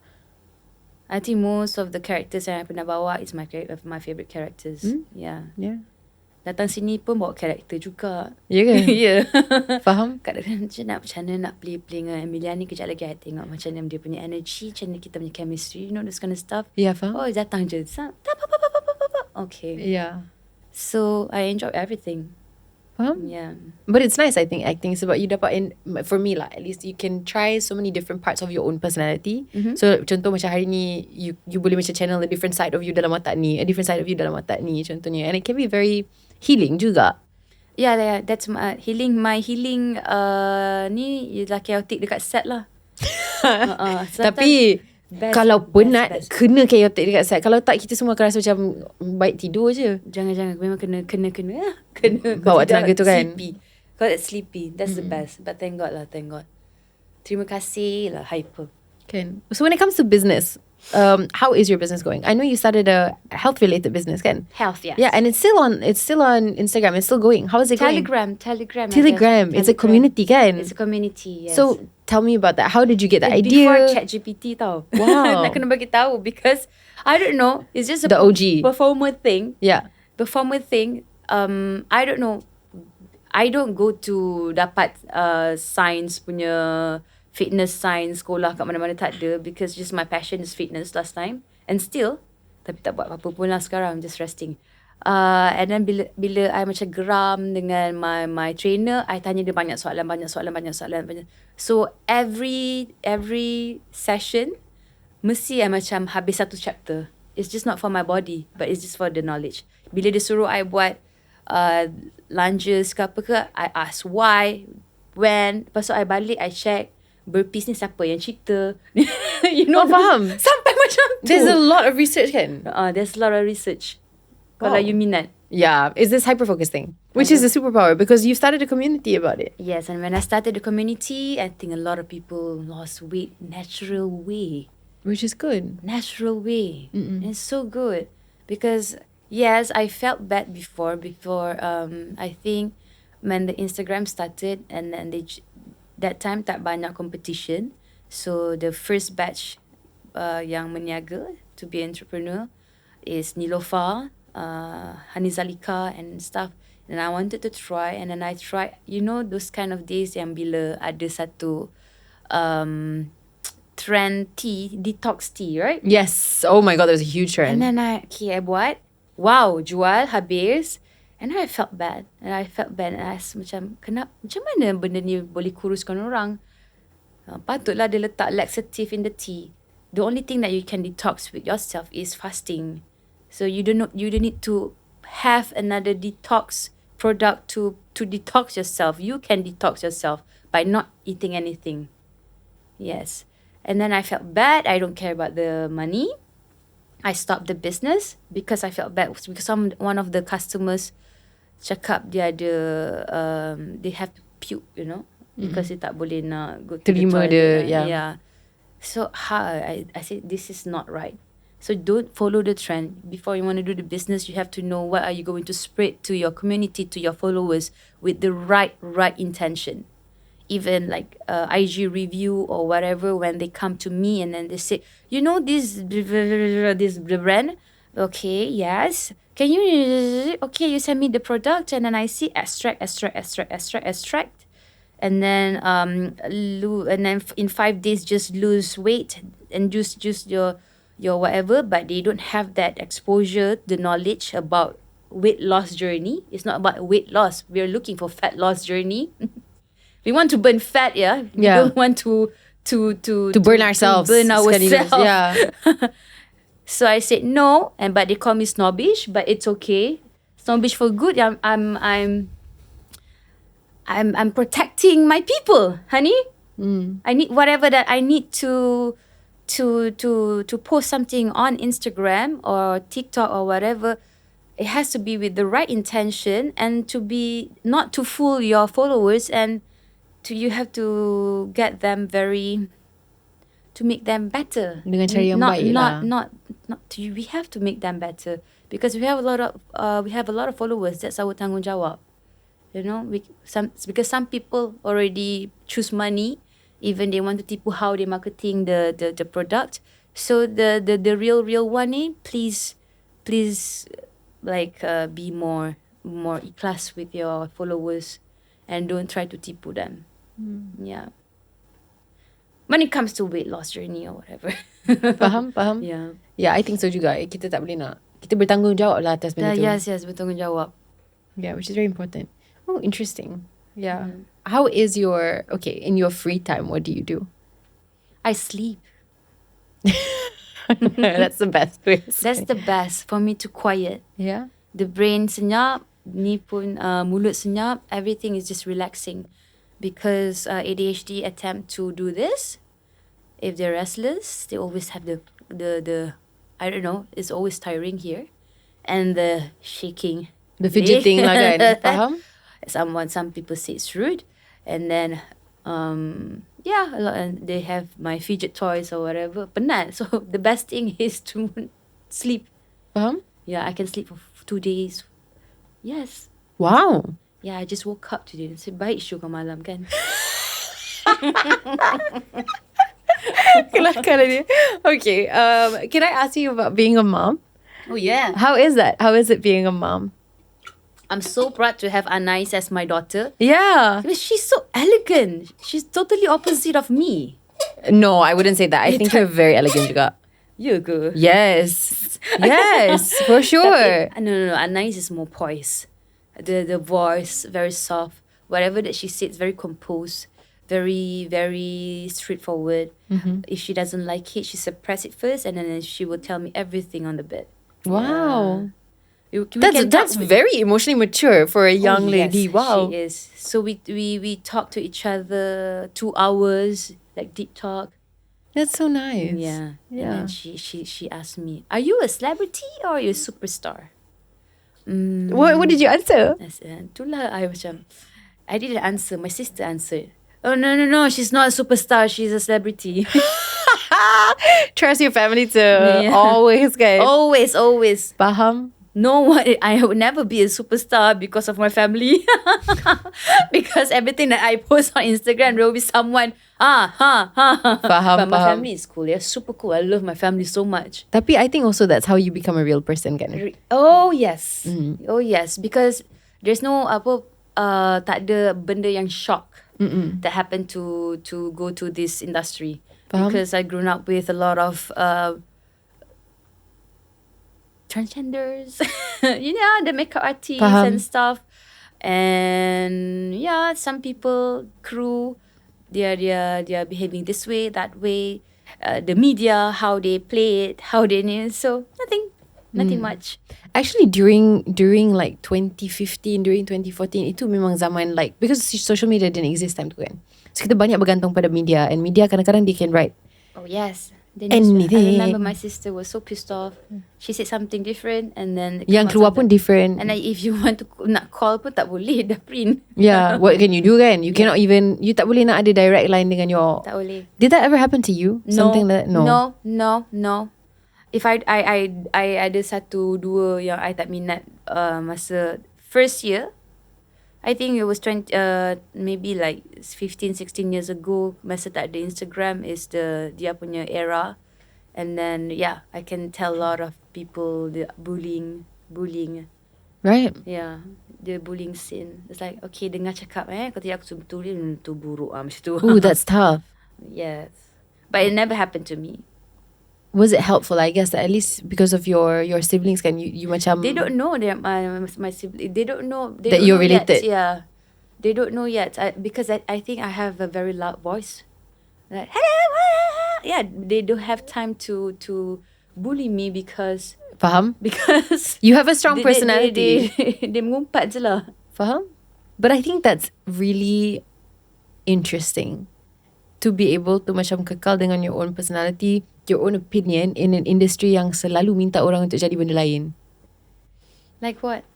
I think most of the characters yang I pernah bawa is my favorite characters. Yeah. Datang sini pun bawa karakter juga. Ya ke? Ya. Faham? Kadang-kadang macam mana nak play dengan Amelia ni, kejap lagi I tengok macam mana dia punya energy, macam mana kita punya chemistry, this kind of stuff. Yeah, faham? Oh, datang je. Okay. Yeah. So, I enjoy everything. Faham? Yeah. But it's nice, I think, acting sebab you dapat, for me lah, at least you can try so many different parts of your own personality. So, contoh macam hari ni, you boleh macam channel a different side of you dalam watak ni, a different side of you dalam watak ni, contohnya. And it can be very healing juga. Yeah, that's my healing. My healing ni ialah chaotic dekat set lah. Tapi kalau penat kena chaotic dekat set. Kalau tak kita semua akan rasa macam baik tidur je. Jangan memang kena bawa tenaga tu kan. Sleepy. Kalau sleepy, that's the best. But thank God. Terima kasih lah, hyper. Kan. So when it comes to business, how is your business going? I know you started a health related business, kan? Health, yes. Yeah, and it's still on Instagram. It's still going. How is it going? Telegram. It's a community, kan? It's a community, yes. So tell me about that. How did you get the idea? Before ChatGPT tau. Wow. Nak kena bagi tahu because I don't know. It's just the OG performer thing. Yeah. Performer thing. I don't know. I don't go to dapat science punya fitness science sekolah kat mana-mana, tak ada, because just my passion is fitness last time and still, tapi tak buat apa-apa pun lah sekarang. I'm just resting. And then bila I macam geram dengan my trainer, I tanya dia banyak soalan. So every session mesti I macam habis satu chapter. It's just not for my body, but it's just for the knowledge. Bila dia suruh I buat lunges ke apa ke, I ask why, when, lepas tu I balik, I check burpees ni siapa yang cipta. You know, faham. Sampai macam tu. There's a lot of research, kan? There's a lot of research. Kalau you minat. Yeah, it's this hyper-focus thing, which is a superpower because you started a community about it. Yes, and when I started the community, I think a lot of people lost weight natural way. Which is good. Natural way. It's so good. Because, yes, I felt bad before, I think, when the Instagram started and then that time tak banyak competition. So the first batch yang meniaga to be entrepreneur is Nilofa, Hanizalika and stuff. And I wanted to try, and then I tried, you know, those kind of days yang bila ada satu trend tea, detox tea, right? Yes. Oh my God, there was a huge trend. And then I buat, wow, jual habis. And I felt bad. And I rasa macam, macam mana benda ni boleh kuruskan orang? Patutlah dia letak laxative in the tea. The only thing that you can detox with yourself is fasting. So you don't need to have another detox product to detox yourself. You can detox yourself by not eating anything. Yes. And then I felt bad. I don't care about the money. I stopped the business because I felt bad. Because one of the customers cakap dia ada they have to puke, you know, because dia tak boleh nak go to terima the toilet. Dia, yeah. So I said this is not right. So don't follow the trend. Before you want to do the business, you have to know what are you going to spread to your community, to your followers with the right intention. Even like IG review or whatever, when they come to me and then they say, you know, this brand, okay, yes. Can you, okay, you send me the product and then I see extract. And then in 5 days just lose weight and just your whatever, but they don't have that exposure, the knowledge about weight loss journey. It's not about weight loss. We're looking for fat loss journey. We want to burn fat, yeah. We don't want to burn ourselves. Yeah. So I said no, but they call me snobbish, but it's okay. Snobbish for good. I'm protecting my people, honey. I need whatever that I need to post something on Instagram or TikTok or whatever. It has to be with the right intention and to be not to fool your followers, and you have to get them to make them better. Dengan cara yang baik lah. We have to make them better because we have a lot of followers. That's our tanggungjawab. You know, because some people already choose money, even they want to tipu how they marketing the product. So the real one ni, please like be more ikhlas with your followers and don't try to tipu them. Yeah. When it comes to weight loss journey or whatever. Faham? Yeah, I think so juga. Kita tak boleh nak. Kita bertanggungjawab lah atas benda tu. Yes, bertanggungjawab. Yeah, which is very important. Oh, interesting. Yeah. How is in your free time, what do you do? I sleep. That's the best way. That's the best for me to quiet. Yeah. The brain senyap, ni pun mulut senyap, everything is just relaxing. Because ADHD attempt to do this, if they're restless, they always have the I don't know, it's always tiring here. And the shaking. The fidgeting lah kan. Faham? Some people say it's rude. And then a lot, and they have my fidget toys or whatever. Penat. So the best thing is to sleep. Faham? Yeah, I can sleep for 2 days. Yes. Wow. Yeah, I just woke up today. So baik syukur malam kan. Kelakar dia. Okay. Can I ask you about being a mom? Oh yeah. How is that? How is it being a mom? I'm so proud to have Anais as my daughter. Yeah. Because she's so elegant. She's totally opposite of me. No, I wouldn't say that. I think you're very elegant juga. You go. Yes. Yes, for sure. No. Anais is more poised. The voice, very soft. Whatever that she says, very composed. Very, very straightforward. If she doesn't like it, she suppress it first, and then she will tell me everything on the bed. Wow. Yeah. That's very emotionally mature for a young lady. Yes, Wow. she is. So we talk to each other 2 hours, like deep talk. That's so nice. Yeah. Yeah. And then she asked me, "Are you a celebrity or are you a superstar?" What did you answer? Itulah I macam, I didn't answer. My sister answered. Oh no, she's not a superstar. She's a celebrity. Trust your family to always, guys. Always. Faham? No one, I would never be a superstar because of my family. Because everything that I post on Instagram, there will be someone, Faham, But my faham. family is cool. They're super cool. I love my family so much. Tapi I think also that's how you become a real person, kan? Oh yes. Oh yes. Because there's no tak ada benda yang shock that happened to go to this industry. Faham? Because I grew up with a lot of transgenders, the makeup artists Faham. and stuff. And some people, crew, they are behaving this way, that way. The media, how they play it, how they so nothing much. Actually, during like 2015, during 2014, itu memang zaman like, because social media didn't exist time tu kan. So kita banyak bergantung pada media, and media kadang-kadang they can write Oh yes. Then anything. I remember my sister was so pissed off. She said something different, and then Yang keluar pun different. And then if you want to nak call pun tak boleh, dah print. Yeah, what can you do kan? You cannot even, you tak boleh nak ada direct line dengan your. Tak boleh. Did that ever happen to you? Something that No. If I ada 1-2 yang I tak minat masa first year. I think it was maybe like 15-16 years ago, masa tak ada Instagram, is dia punya era. And then I can tell a lot of people the bullying. Right. Yeah, the bullying scene. It's like, okay, dengar cakap kau tidak aku betul tu buruk macam tu. Ooh, that's tough. Yes. But it never happened to me. Was it helpful? I guess that at least because of your siblings, can you macam They don't know that my sibling. They don't know that you're related. Yet. Yeah, they don't know yet. Because I think I have a very loud voice. Like hello, yeah. They don't have time to bully me because faham? Because You have a strong personality. They mengumpat je lah. Faham? But I think that's really interesting to be able to macam kekal dengan your own personality, your own opinion in an industry yang selalu minta orang untuk jadi benda lain. Like what?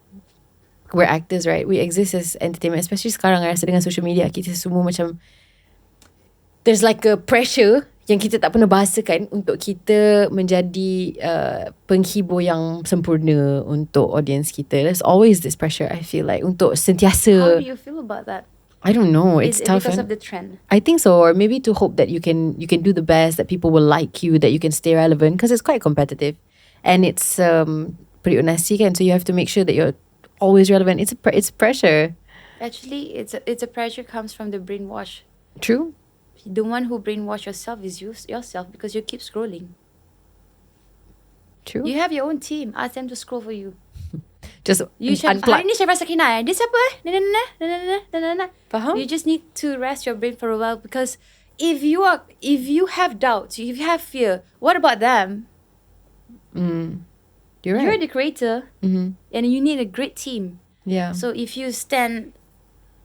We're actors, right? We exist as entertainment, especially sekarang I rasa dengan social media, kita semua macam there's like a pressure yang kita tak pernah bahasakan untuk kita menjadi penghibur yang sempurna untuk audience kita. There's always this pressure, I feel like, untuk sentiasa. How do you feel about that? I don't know. It's tough. Because of the trend. I think so, or maybe to hope that you can do the best, that people will like you, that you can stay relevant, because it's quite competitive, and it's pretty honest kan. So you have to make sure that you're always relevant. It's pressure. Actually, it's a pressure comes from the brainwash. True. The one who brainwash yourself is yourself, because you keep scrolling. True. You have your own team. Ask them to scroll for you. Just You should. Hari ni Sharifah Sakinah. Dia siapa? Faham? You just need to rest your brain for a while, because if you have doubts, if you have fear, what about them? You're right. You're the creator, and you need a great team. Yeah. So if you stand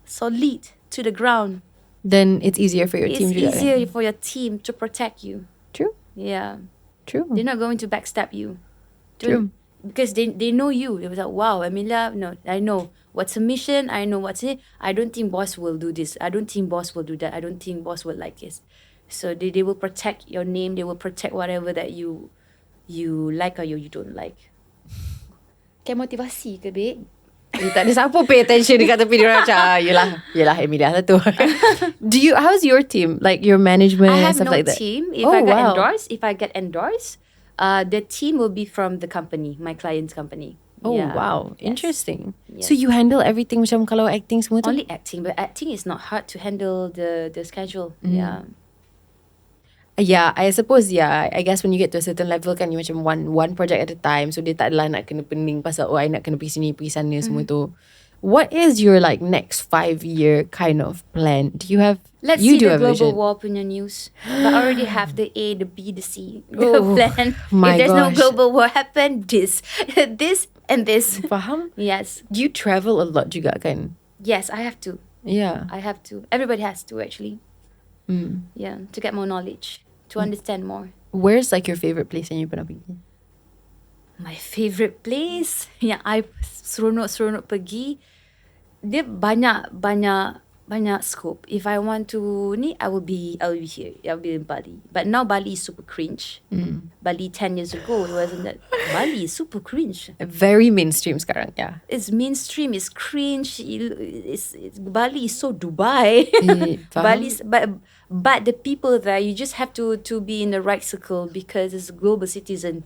solid to the ground, then it's easier for your team. It's easier for your team to protect you. True. Yeah. True. They're not going to backstab you. True. Because they know you. They was like, wow, Amelia, no, I know what's her mission. I know what's it. I don't think boss will do this. I don't think boss will do that. I don't think boss will like this. So they will protect your name. They will protect whatever that you like or you don't like. Kayak motivasi ke, babe? Tak ada siapa pay attention dekat tepi dia orang macam yelah Emilia lah tu. How's your team? Like your management I and have stuff no like that? team. If I get endorsed, the team will be from the company, my client's company. Oh Yeah. wow, Yes. Interesting. Yes. So you handle everything macam kalau acting semua tu? Only acting, but acting is not hard to handle the schedule. Yeah. Yeah, I suppose I guess when you get to a certain level kan you macam one project at a time, so dia tak adalah nak kena pening pasal I nak kena pergi sini pergi sana semua tu. What is your like next 5-year kind of plan? Do you have Let's you see do the a global vision? war punya news. But I already have the A, the B, the C Oh, plan. my If there's no gosh. global war happen, this and this. Faham? Yes. Do you travel a lot juga kan? Yes, I have to. Yeah. I have to. Everybody has to actually. Yeah, to get more knowledge, to understand more. Where's like your favorite place yang you pernah pergi? My favorite place yang I seronok pergi, dia banyak scope. If I want to ni, I will be here. I will be in Bali. But now Bali is super cringe. Bali 10 years ago, it wasn't that. Bali is super cringe. Very mainstream sekarang, yeah. It's mainstream, it's cringe. Bali is so Dubai. Faham? But the people there, you just have to be in the right circle because it's a global citizen.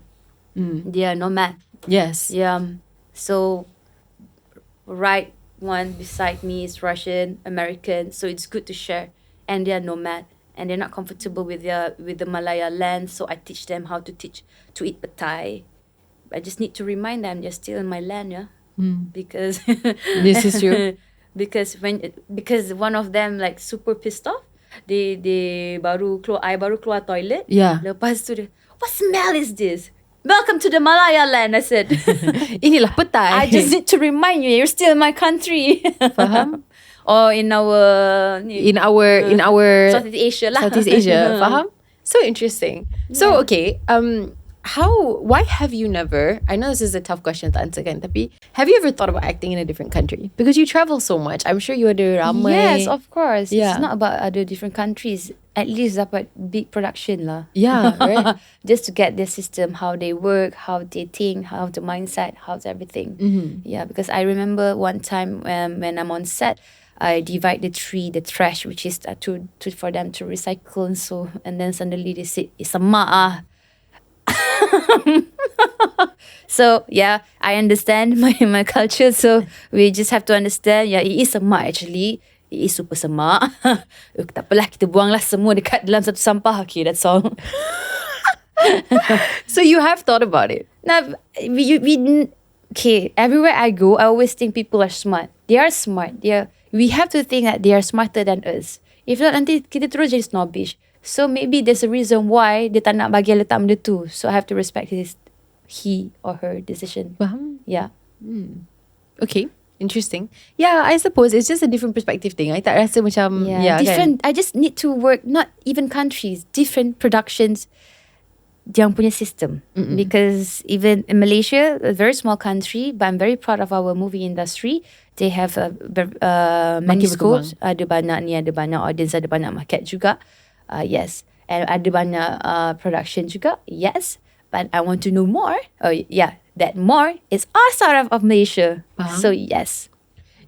They are nomad. Yes. Yeah. So, right one beside me is Russian, American. So it's good to share. And they are nomad. And they're not comfortable with the Malaya land. So I teach them how to eat patai. I just need to remind them they're still in my land, yeah. Because This is true. because one of them like super pissed off. They baru keluar toilet. Yeah. Lepas tu dia, what smell is this? Welcome to the Malaya land, I said. Inilah petai. I just need to remind you, you're still in my country. Faham? Or in our Southeast Asia lah. Southeast Asia. Faham? So interesting. So okay, why have you never, I know this is a tough question to answer kan, tapi have you ever thought about acting in a different country? Because you travel so much. I'm sure you ada ramai. Yes, of course. Yeah. It's not about other different countries. At least dapat big production lah. Yeah, right. Just to get their system, how they work, how they think, how the mindset, how's everything. Yeah, because I remember one time when I'm on set, I divide the trash, which is for them to recycle, and then suddenly they say it's a mak. So yeah, I understand my culture. So we just have to understand. Yeah, it is a mak actually. It is super semak. Tak apalah, kita buanglah semua dekat dalam satu sampah. Okay, that's all. So you have thought about it? Now, okay, everywhere I go, I always think people are smart. They are smart. We have to think that they are smarter than us. If not, nanti kita terus jadi snobbish. So maybe there's a reason why dia tak nak bagi letak benda tu. So I have to respect he or her decision. Faham? Yeah. Okay. Interesting. Yeah, I suppose it's just a different perspective thing. I tak rasa macam different. Kan? I just need to work, not even countries, different productions. Yang punya system. Because even in Malaysia, a very small country, but I'm very proud of our movie industry. They have many scopes. Ada banyak audience, ada banyak market juga. Yes. And ada banyak production juga. Yes. But I want to know more. That more is outside of Malaysia. So yes.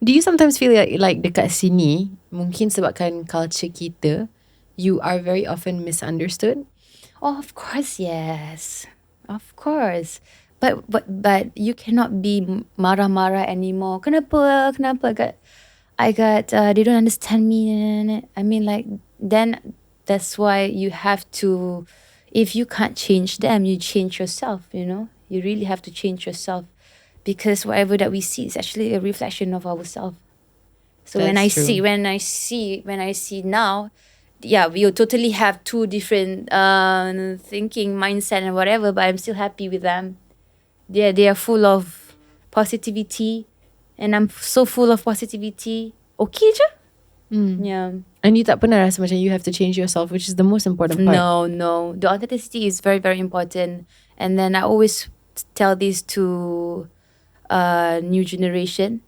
Do you sometimes feel like dekat sini, mungkin sebabkan culture kita, you are very often misunderstood? Oh, of course, yes. Of course. But you cannot be marah-marah anymore. Kenapa? I got they don't understand me. I mean, like, then that's why you have to, if you can't change them, you change yourself, you know? You really have to change yourself, because whatever that we see is actually a reflection of ourselves. So when I see now, yeah, we totally have two different thinking mindset and whatever, but I'm still happy with them. They are full of positivity And I'm so full of positivity. Okay je. Yeah. And you tak pernah rasa macam you have to change yourself, which is the most important part. No. The authenticity is very, very important. And then I always tell this to new generation.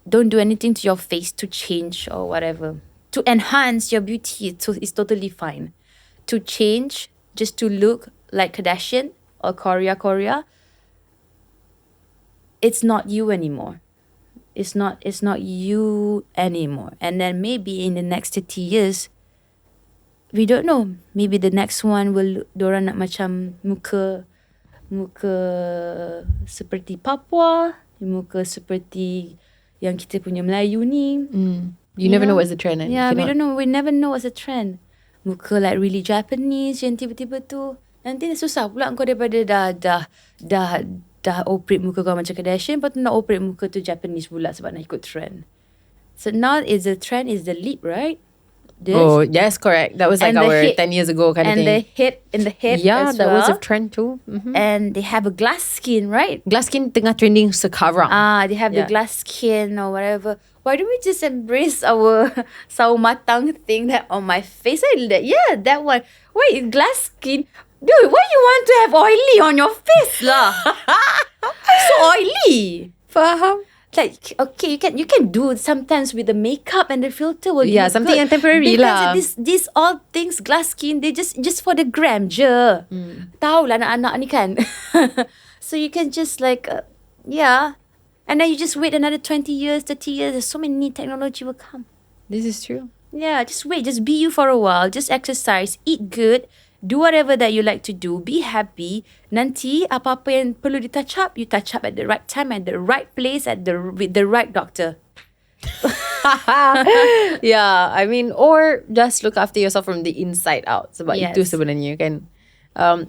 Don't do anything to your face to change or whatever. To enhance your beauty is totally fine. To change, just to look like Kardashian or Korea, it's not you anymore. It's not you anymore. And then maybe in the next 30 years, we don't know. Maybe the next one will, diorang nak macam muka seperti Papua, muka seperti yang kita punya Melayu ni. You never know what's the trend. Yeah, we don't know. We never know what's the trend. Muka like really Japanese yang tiba-tiba tu. Nanti susah pula kau daripada dah operate muka kau macam Kardashian, lepas tu nak operate muka tu Japanese pula sebab nak ikut trend. So now the trend is the lip, right? This. Oh, yes, correct. That was like our hip, 10 years ago kind of thing. And the hip yeah, as that well. was a trend too. And they have a glass skin, right? Glass skin tengah trending sekarang. They have the glass skin or whatever. Why don't we just embrace our sawo matang thing that on my face? That one. Wait, glass skin? Dude, why you want to have oily on your face lah? So oily. Faham? Like, okay, you can do sometimes with the makeup and the filter will Yeah, look something good. yang temporary lah. Because these all things, glass skin, they just for the gram je. Tahu lah anak-anak ni kan. So you can just like, and then you just wait another 20 years, 30 years, there's so many technology will come. This is true. Yeah, just wait, just be you for a while, just exercise, eat good, do whatever that you like to do, be happy. Nanti apa-apa yang perlu touch up, you touch up at the right time, at the right place, with the right doctor. Yeah, I mean, or just look after yourself from the inside out. Sebab itu sebenarnya kan.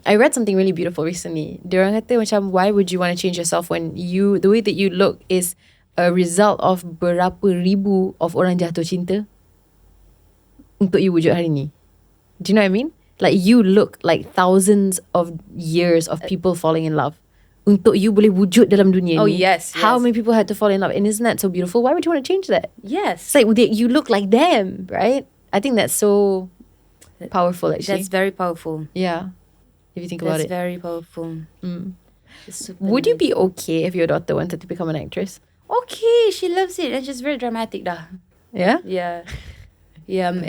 I read something really beautiful recently. Diorang kata macam, why would you want to change yourself when the way that you look is a result of berapa ribu of orang jatuh cinta untuk you wujud hari ni. Do you know what I mean? Like you look like thousands of years of people falling in love untuk you boleh wujud dalam dunia ni. Oh yes. How many people had to fall in love, and isn't that so beautiful? Why would you want to change that? Yes. It's like you look like them, right? I think that's so powerful actually. That's very powerful. Yeah. If you think about it. That's very powerful. Would you be okay if your daughter wanted to become an actress? Okay, she loves it and she's very dramatic dah. Yeah? Yeah.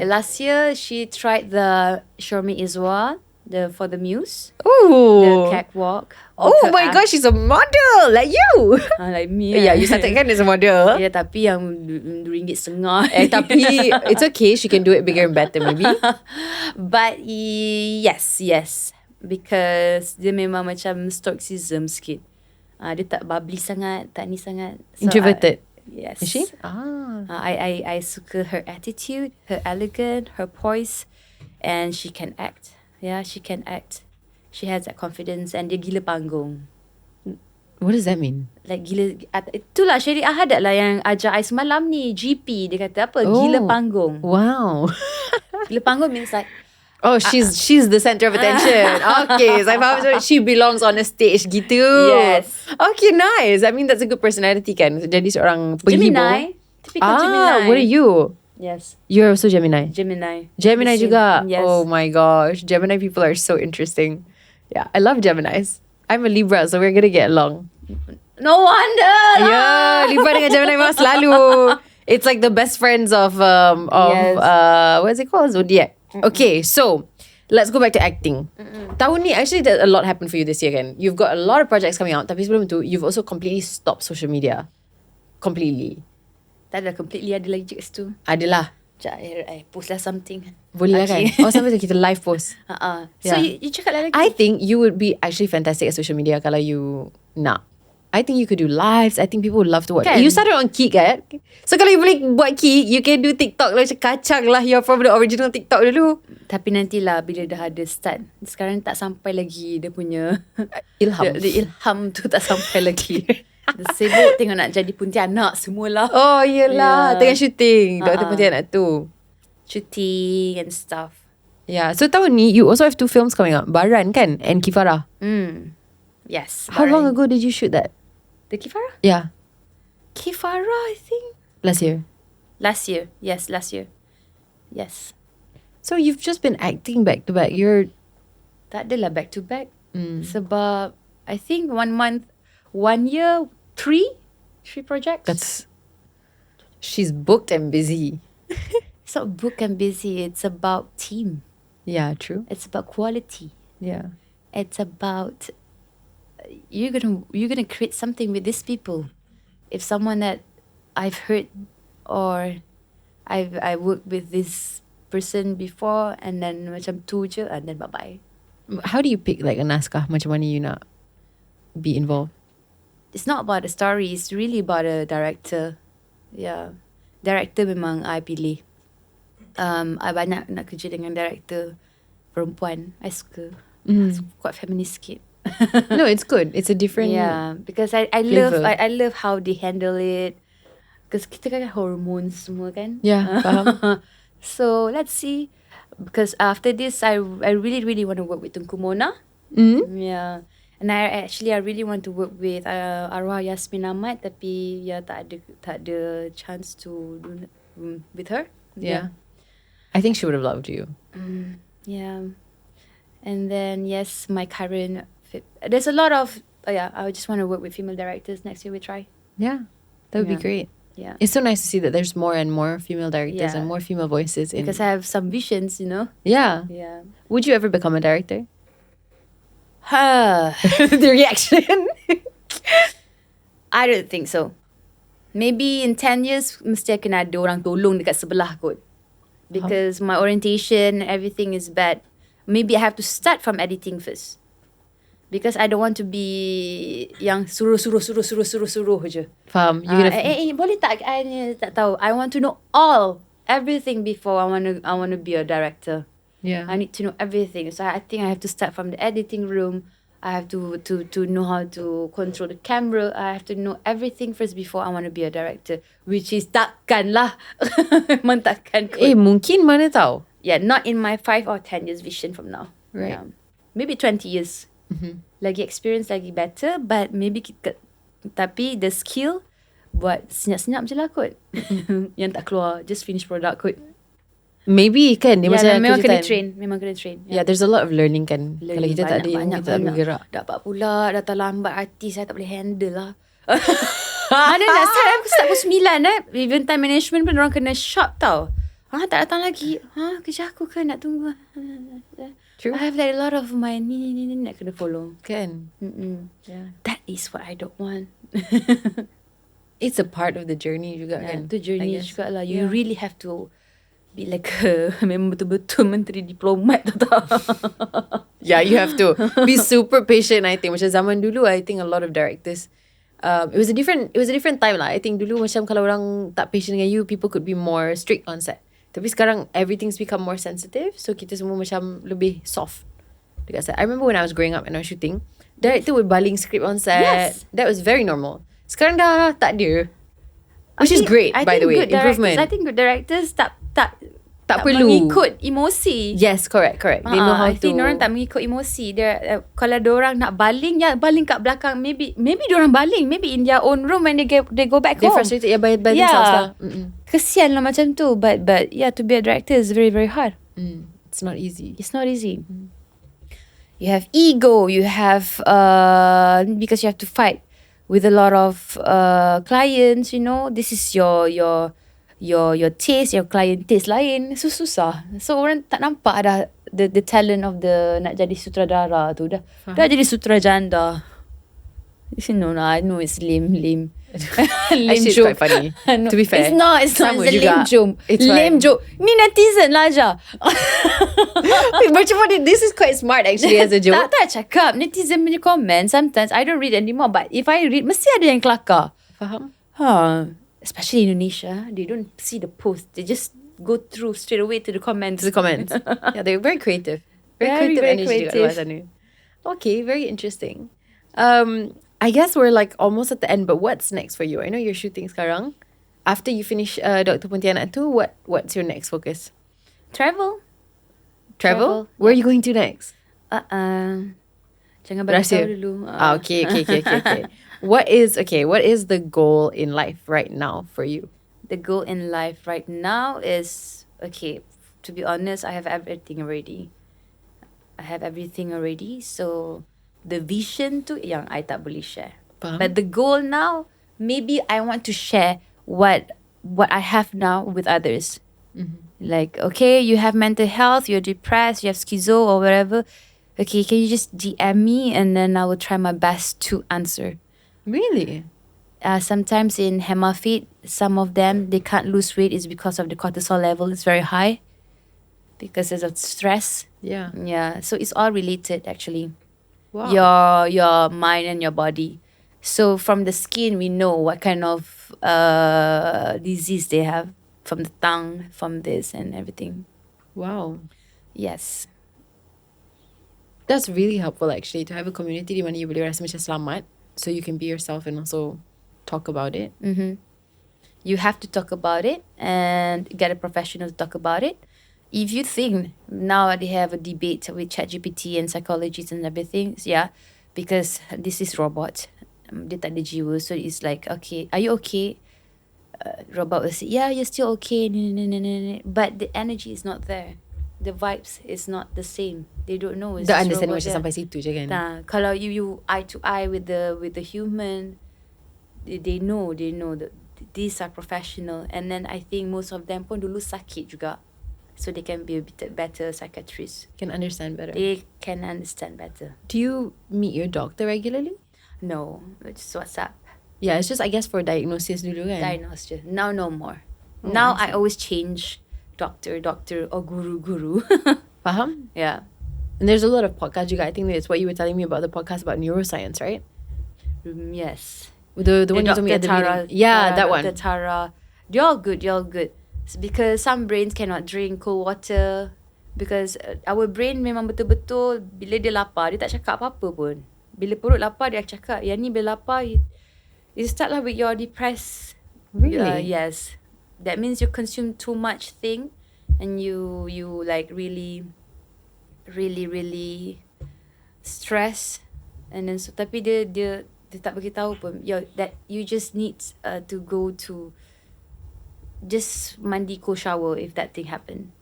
Last year she tried the Shormi Izwa, for the Muse. Oh. The catwalk. Oh my gosh, she's a model like you. Like me. Yeah, you started kan as a model. Yeah, tapi yang RM2.5. Tapi it's okay, she can do it bigger and better maybe. But yes. Because dia memang macam stoicism sikit. Dia tak bubbly sangat, tak ni sangat. So introverted. Yes. Is she? I suka her attitude, her elegance, her poise, and she can act. Yeah, she can act. She has that confidence and dia gila panggung. What does that mean? Like gila, itulah Sharifah ada lah yang ajar I semalam ni, GP. Dia kata apa? Gila panggung. Wow. Gila panggung means like, oh, she's the center of attention. Okay, so I faham she belongs on a stage gitu. Yes. Okay, nice. I mean, that's a good personality kan. Jadi seorang penghibur. Gemini. Typical Gemini. What are you? Yes. You're also Gemini. Gemini juga. Yes. Oh my gosh, Gemini people are so interesting. Yeah, I love Geminis. I'm a Libra, so we're gonna get along. No wonder. Yeah, Libra dengan Gemini memang selalu. It's like the best friends of what is it called? Zodiac. Okay, so let's go back to acting. Tahun ni actually a lot happened for you this year kan. You've got a lot of projects coming out. Tapi sebelum tu, you've also completely stopped social media. Completely. Tak adalah completely, ada lagi je kat situ. Adalah. Sekejap, I post lah something. Boleh lah kan. Oh, sampai tu kita live post. So you cakap lah lagi. I think you would be actually fantastic at social media kalau you nak. I think you could do lives. I think people would love to watch. Kan? You started on Kick kan? So kalau you boleh buat Kick, you can do TikTok lah macam kacang lah. You're from the original TikTok dulu. Tapi nantilah bila dah ada start. Sekarang tak sampai lagi dia punya ilham. Dia ilham tu tak sampai lagi. Dia sibuk tengok nak jadi Pontianak semualah. Oh yelah, tengah shooting Dr. Pontianak tu. Shooting and stuff. Yeah, so tahun ni you also have 2 films coming out. Baran kan and Kifara. Yes. How long ago did you shoot that? The Kifara? Yeah. Kifara, I think. Last year. Last year. Yes, last year. Yes. So you've just been acting back to back. You're... Tak adalah back to back. Sebab I think 1 month, 1 year, 3 projects. She's booked and busy. It's not booked and busy. It's about team. Yeah, true. It's about quality. Yeah. It's about you're gonna create something with these people. If someone that I've heard or I worked with this person before and then macam tu je and then bye-bye. How do you pick like a naskah? Macam mana you nak be involved? It's not about the story. It's really about a director. Yeah. Director memang I pilih. I banyak nak kerja dengan director perempuan. I suka. Quite feminist sikit. No, it's good. It's a different... Yeah, because I love how they handle it. Because kita kan hormones semua kan. Yeah, faham. So let's see. Because after this, I really want to work with Tunku Mona. Yeah. And I really want to work with arwah Yasmin Ahmad, tapi ya tak ada chance to do with her. Yeah. I think she would have loved you. Yeah. And then yes, my current there's a lot of I just want to work with female directors. Next year we try. Yeah. That would be great. Yeah. It's so nice to see that there's more and more female directors and more female voices in... Because I have some visions, you know. Yeah. Yeah. Would you ever become a director? The reaction. I don't think so. Maybe in 10 years mesti akan ada orang tolong dekat sebelah kot. Because my orientation, everything is bad. Maybe I have to start from editing first. Because I don't want to be yang suruh je. Faham. Boleh tak? I tak tahu. I want to know everything before I want to be a director. Yeah. I need to know everything. So I think I have to start from the editing room. I have to know how to control the camera. I have to know everything first before I want to be a director. Which is takkan lah. Memang takkan kot. Mungkin mana tahu. Yeah, not in my 5 or 10 years vision from now. Right. Yeah. Maybe 20 years. Lagi experience, lagi better. But maybe tapi the skill buat senyap-senyap je lah kot. Yang tak keluar. Just finish product kot. Maybe kan dia macam memang kena train. Yeah, there's a lot of learning kan. Kalau kita tak ada ilmu, kita tak boleh gerak. Dapat pula datang lambat artis, saya tak boleh handle lah. Mana nak start, aku start pukul 9 even time management pun orang kena shock tau. Tak datang lagi. Kerja aku kan nak tunggu. True. I have like a lot of my ni nak kena follow. Kan. Yeah. That is what I don't want. It's a part of the journey juga kan. The journey juga lah. You really have to be like memang betul-betul menteri diplomat tau. Yeah, you have to be super patient. I think macam zaman dulu, I think a lot of directors, it was a different time lah. I think dulu macam kalau orang tak patient dengan you, people could be more strict on set. Tapi sekarang everything's become more sensitive, so kita semua macam lebih soft dekat set. I remember when I was growing up and I was shooting, director would baling script on set. Yes. That was very normal. Sekarang dah tak ada. Which is great, by the way. Improvement. I think good directors tak perlu mengikut emosi. Yes, correct. They know how I think orang tak mengikut emosi. Kalau diorang nak baling, baling kat belakang. Maybe diorang baling. Maybe in their own room when they go back home. They're frustrated by themselves lah. Kesian lah macam tu. But yeah, to be a director is very, very hard. It's not easy. You have ego. You have because you have to fight with a lot of clients. You know, this is your taste, your client taste lain. So susah. So orang tak nampak dah the talent of the nak jadi sutradara tu dah jadi sutrajanda. You know, I know it's lame. Lame Actually, it's quite funny. No, to be fair, it's not. It's a lame joke. Lame joke. Ni netizen lah je. Macam mana? This is quite smart actually as a joke. Tak cakap. Netizen punya comment. Sometimes I don't read anymore. But if I read, mesti ada yang kelakar. Faham? Especially Indonesia, they don't see the post. They just go through straight away to the comments. Yeah, they're very creative. Very creative. Okay, very interesting. I guess we're like almost at the end, but what's next for you? I know you're shooting sekarang. After you finish Dr. Pontianak 2, what's your next focus? Travel. Where are you going to next? Jangan bagi tahu Rahsia. dulu. Okay. What is the goal in life right now for you? The goal in life right now is, okay, to be honest, I have everything already. So the vision tu yang I tak boleh share. Faham? But the goal now, maybe I want to share what I have now with others. Like, okay, you have mental health, you're depressed, you have schizo or whatever. Okay, can you just DM me and then I will try my best to answer. Really? Sometimes in hemafeed, some of them, they can't lose weight is because of the cortisol level is very high because of stress. Yeah. Yeah, so it's all related actually. Wow. Your mind and your body. So from the skin, we know what kind of disease they have. From the tongue, from this and everything. Wow. Yes. That's really helpful actually, to have a community di mana you boleh rasa macam selamat, so you can be yourself and also talk about it. You have to talk about it and get a professional to talk about it. If you think now they have a debate with ChatGPT and psychologists and everything, yeah, because this is robot, dia tak ada jiwa, so it's like, okay, are you okay? Robot will say, yeah, you're still okay, but the energy is not there. The vibes is not the same. They don't know. It's The just understanding robot macam there. sampai situ je kan. Kalau you eye to eye with the human, they know that these are professional. And then I think most of them pun dulu sakit juga, so they can be a bit better psychiatrists. Can understand better. They can understand better. Do you meet your doctor regularly? No, it's WhatsApp. Yeah, it's just I guess for diagnosis dulu kan. Diagnosed. Now no more. Oh, Now I see. I always change doctor or guru. Faham? Yeah. And there's a lot of podcasts juga. I think that's what you were telling me about the podcast about neuroscience, right? Yes. The one you told me at the Tara, meeting. Yeah, that one. Dr. Tara. They're all good. It's because some brains cannot drink cold water. Because our brain memang betul-betul bila dia lapar, dia tak cakap apa-apa pun. Bila perut lapar, dia cakap. Yang ni bila lapar, you start lah with your depressed. Really? Yes. That means you consume too much thing and you like really stress. And then so, tapi dia tak bagi tahu pun, that you just need to go to just mandi cold shower if that thing happen.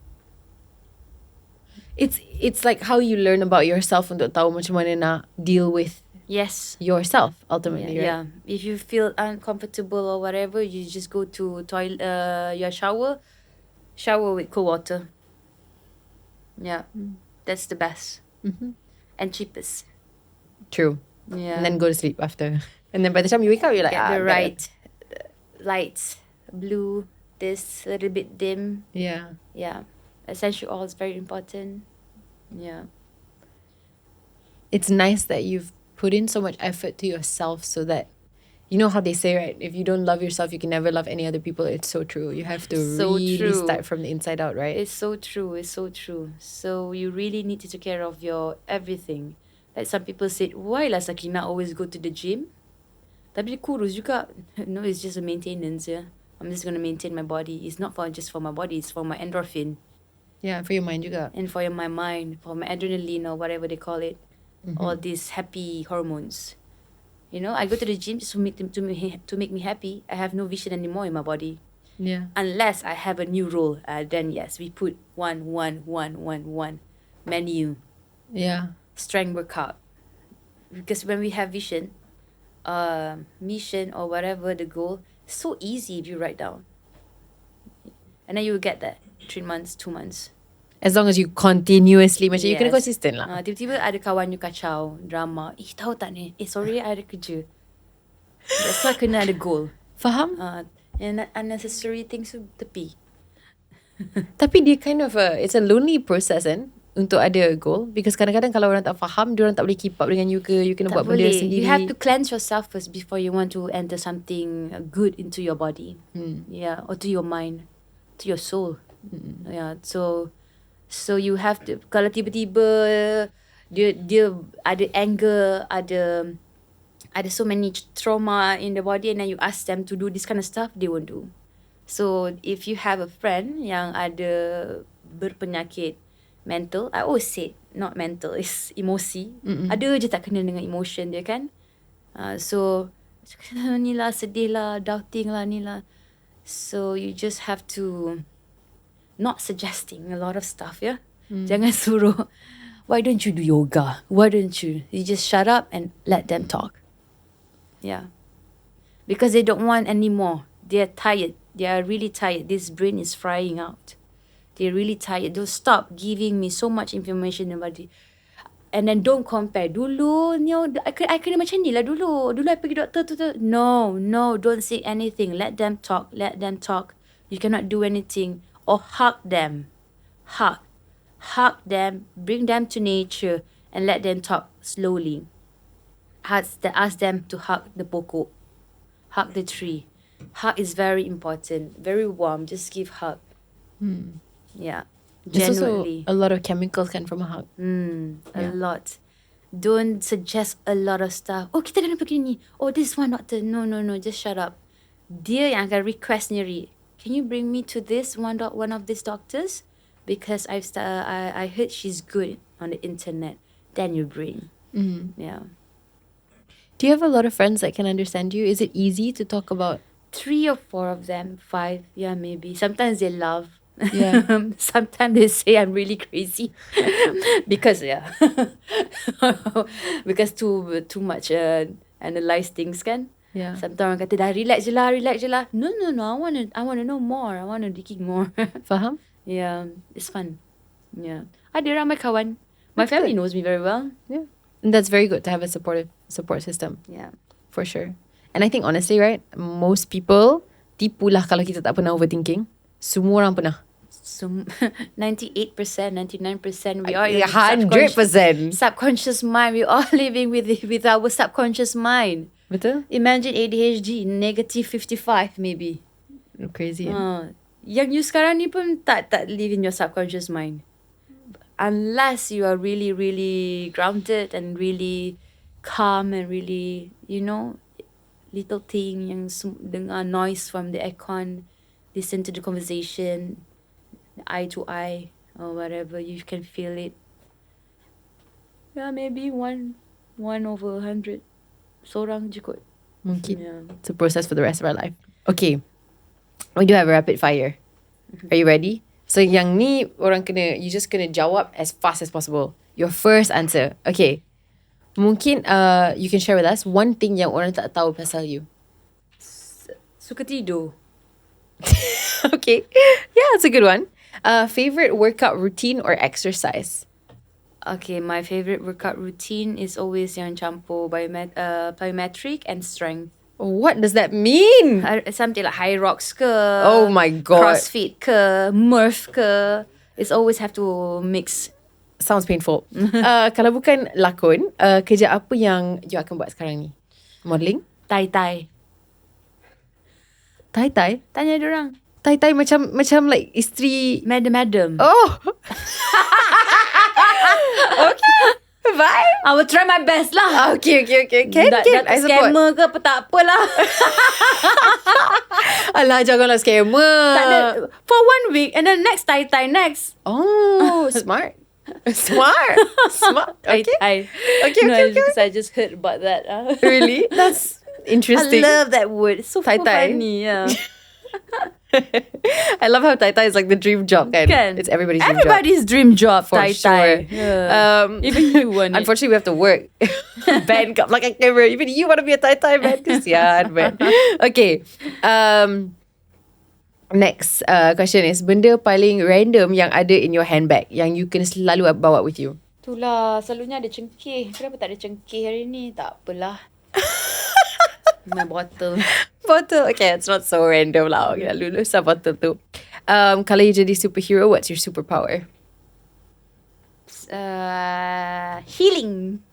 It's like how you learn about yourself untuk tahu macam mana nak deal with yourself ultimately, right? Yeah. If you feel uncomfortable or whatever, you just go to toilet, your shower with cold water. Yeah. That's the best. And cheapest. True. Yeah. And then go to sleep after. And then by the time you wake up, you're like, get the better. right lights, blue, this, a little bit dim. Yeah. Yeah. Essential oil is very important. Yeah. It's nice that you've put in so much effort to yourself so that, you know how they say, right? If you don't love yourself, you can never love any other people. It's so true. You have to really start from the inside out, right? It's so true. So you really need to take care of your everything. Like some people said, why lah Sakinah always go to the gym? Tapi dia kurus juga. No, it's just a maintenance, yeah. I'm just going to maintain my body. It's not just for my body, it's for my endorphin. Yeah, for your mind juga. And for my mind, for my adrenaline or whatever they call it. All these happy hormones. You know, I go to the gym just to make me happy. I have no vision anymore in my body. Yeah. Unless I have a new role, then yes, we put one menu. Yeah. Strength workout. Because when we have vision, mission or whatever the goal, so easy if you write down. And then you will get that 3 months, 2 months. As long as you continuously, macam you kena consistent lah. Tiba-tiba ada kawan you kacau, drama. Tahu tak ni? Sorry, I ada kerja. That's why kena ada goal. Faham? And unnecessary things tu tepi. Tapi dia kind of it's a lonely process kan, untuk ada goal. Because kadang-kadang kalau orang tak faham, dia orang tak boleh keep up dengan you ke, you kena buat benda sendiri. You have to cleanse yourself first before you want to enter something good into your body. Yeah, or to your mind, to your soul. Yeah, so you have to, kalau tiba-tiba dia ada anger, ada so many trauma in the body, and then you ask them to do this kind of stuff, they won't do. So if you have a friend yang ada berpenyakit mental, I always say not mental, it's emosi. Ada je tak kena dengan emotion dia kan. So ni lah, sedih lah, doubting lah, ni lah. So you just have to not suggesting a lot of stuff, ya. Jangan suruh, why don't you do yoga? Why don't you? You just shut up and let them talk. Yeah. Because they don't want anymore. They're tired. They are really tired. This brain is frying out. They're really tired. Don't stop giving me so much information about it. And then don't compare. Dulu, I kena macam ni lah dulu. Dulu I pergi doktor tu. No, don't say anything. Let them talk. You cannot do anything. Or hug them. Hug them. Bring them to nature. And let them talk slowly. Ask them to hug the pokok. Hug the tree. Hug is very important. Very warm. Just give hug. Yeah. There's Genuinely. also a lot of chemicals kan from a hug. A lot. Don't suggest a lot of stuff. Oh, kita kena pergi ni. Oh, this one doctor. No. Just shut up. Dia yang akan request sendiri. Can you bring me to this one of these doctors? Because I heard she's good on the internet. Then you bring. Yeah. Do you have a lot of friends that can understand you? Is it easy to talk about? 3 or 4 of them. 5. Yeah, maybe. Sometimes they laugh. Yeah. Sometimes they say I'm really crazy because because too much analyze things kan. Yeah. Sometimes orang kata dah relax je lah. No. I want to know more. I want to dig more. Faham? Yeah, it's fun. Yeah. Ada ramai kawan. My family knows me very well. Yeah. And that's very good to have a supportive support system. Yeah. For sure. And I think honestly, right, most people tipulah kalau kita tak pernah overthinking. Semua orang pernah. So 98%, 99% we are 100%. subconscious mind. We are living with our subconscious mind. Betul? Imagine ADHD negative 55 maybe. Crazy. Yang you sekarang ni pun tak live in your subconscious mind. Unless you are really, really grounded and really calm and really, little thing yang dengar noise from the aircon, listen to the conversation, eye to eye or whatever, you can feel it. Yeah, maybe 1 over 100. Seorang je kot. Mungkin. Yeah. It's a process for the rest of our life. Okay. We do have a rapid fire. Are you ready? So yang ni you just kena jawab as fast as possible. Your first answer. Okay. Mungkin you can share with us one thing yang orang tak tahu pasal you. Suka tidur. Okay. Yeah, it's a good one. Favorite workout routine or exercise? Okay, my favorite workout routine is always yang campur biometric and strength. What does that mean? Something like high rocks ke. Oh my God. CrossFit ke. Murph ke. It's always have to mix. Sounds painful. Kalau bukan lakon, kerja apa yang you akan buat sekarang ni? Modeling? Tai-tai. Tai-tai? Tanya diorang. Tai-tai macam like isteri. Madam. Oh. Okay. Bye. I will try my best lah. Okay. Can I support? Scammer ke apa tak apalah. Alah, janganlah scammer. Tak ada. For 1 week and then next tai-tai next. Oh, smart. Smart. Okay. Okay. Because I just heard about that. Really? That's interesting. I love that word. It's so Tai-tai. funny. Yeah. I love how tai-tai is like the dream job kan? It's everybody's dream job. For tai-tai. sure. Yeah. Even you want it. Unfortunately, we have to work. Band kat belakang camera. Even you want to be a tai-tai man. Kesian man. Okay. Next question is, benda paling random yang ada in your handbag yang you kena selalu bawa with you? Itulah, selalunya ada cengkeh. Kenapa tak ada cengkeh hari ni? Tak apalah. My bottle. Okay, it's not so random lah. Okay, lulus lah bottle tu. Kalau you jadi superhero, what's your superpower? Healing.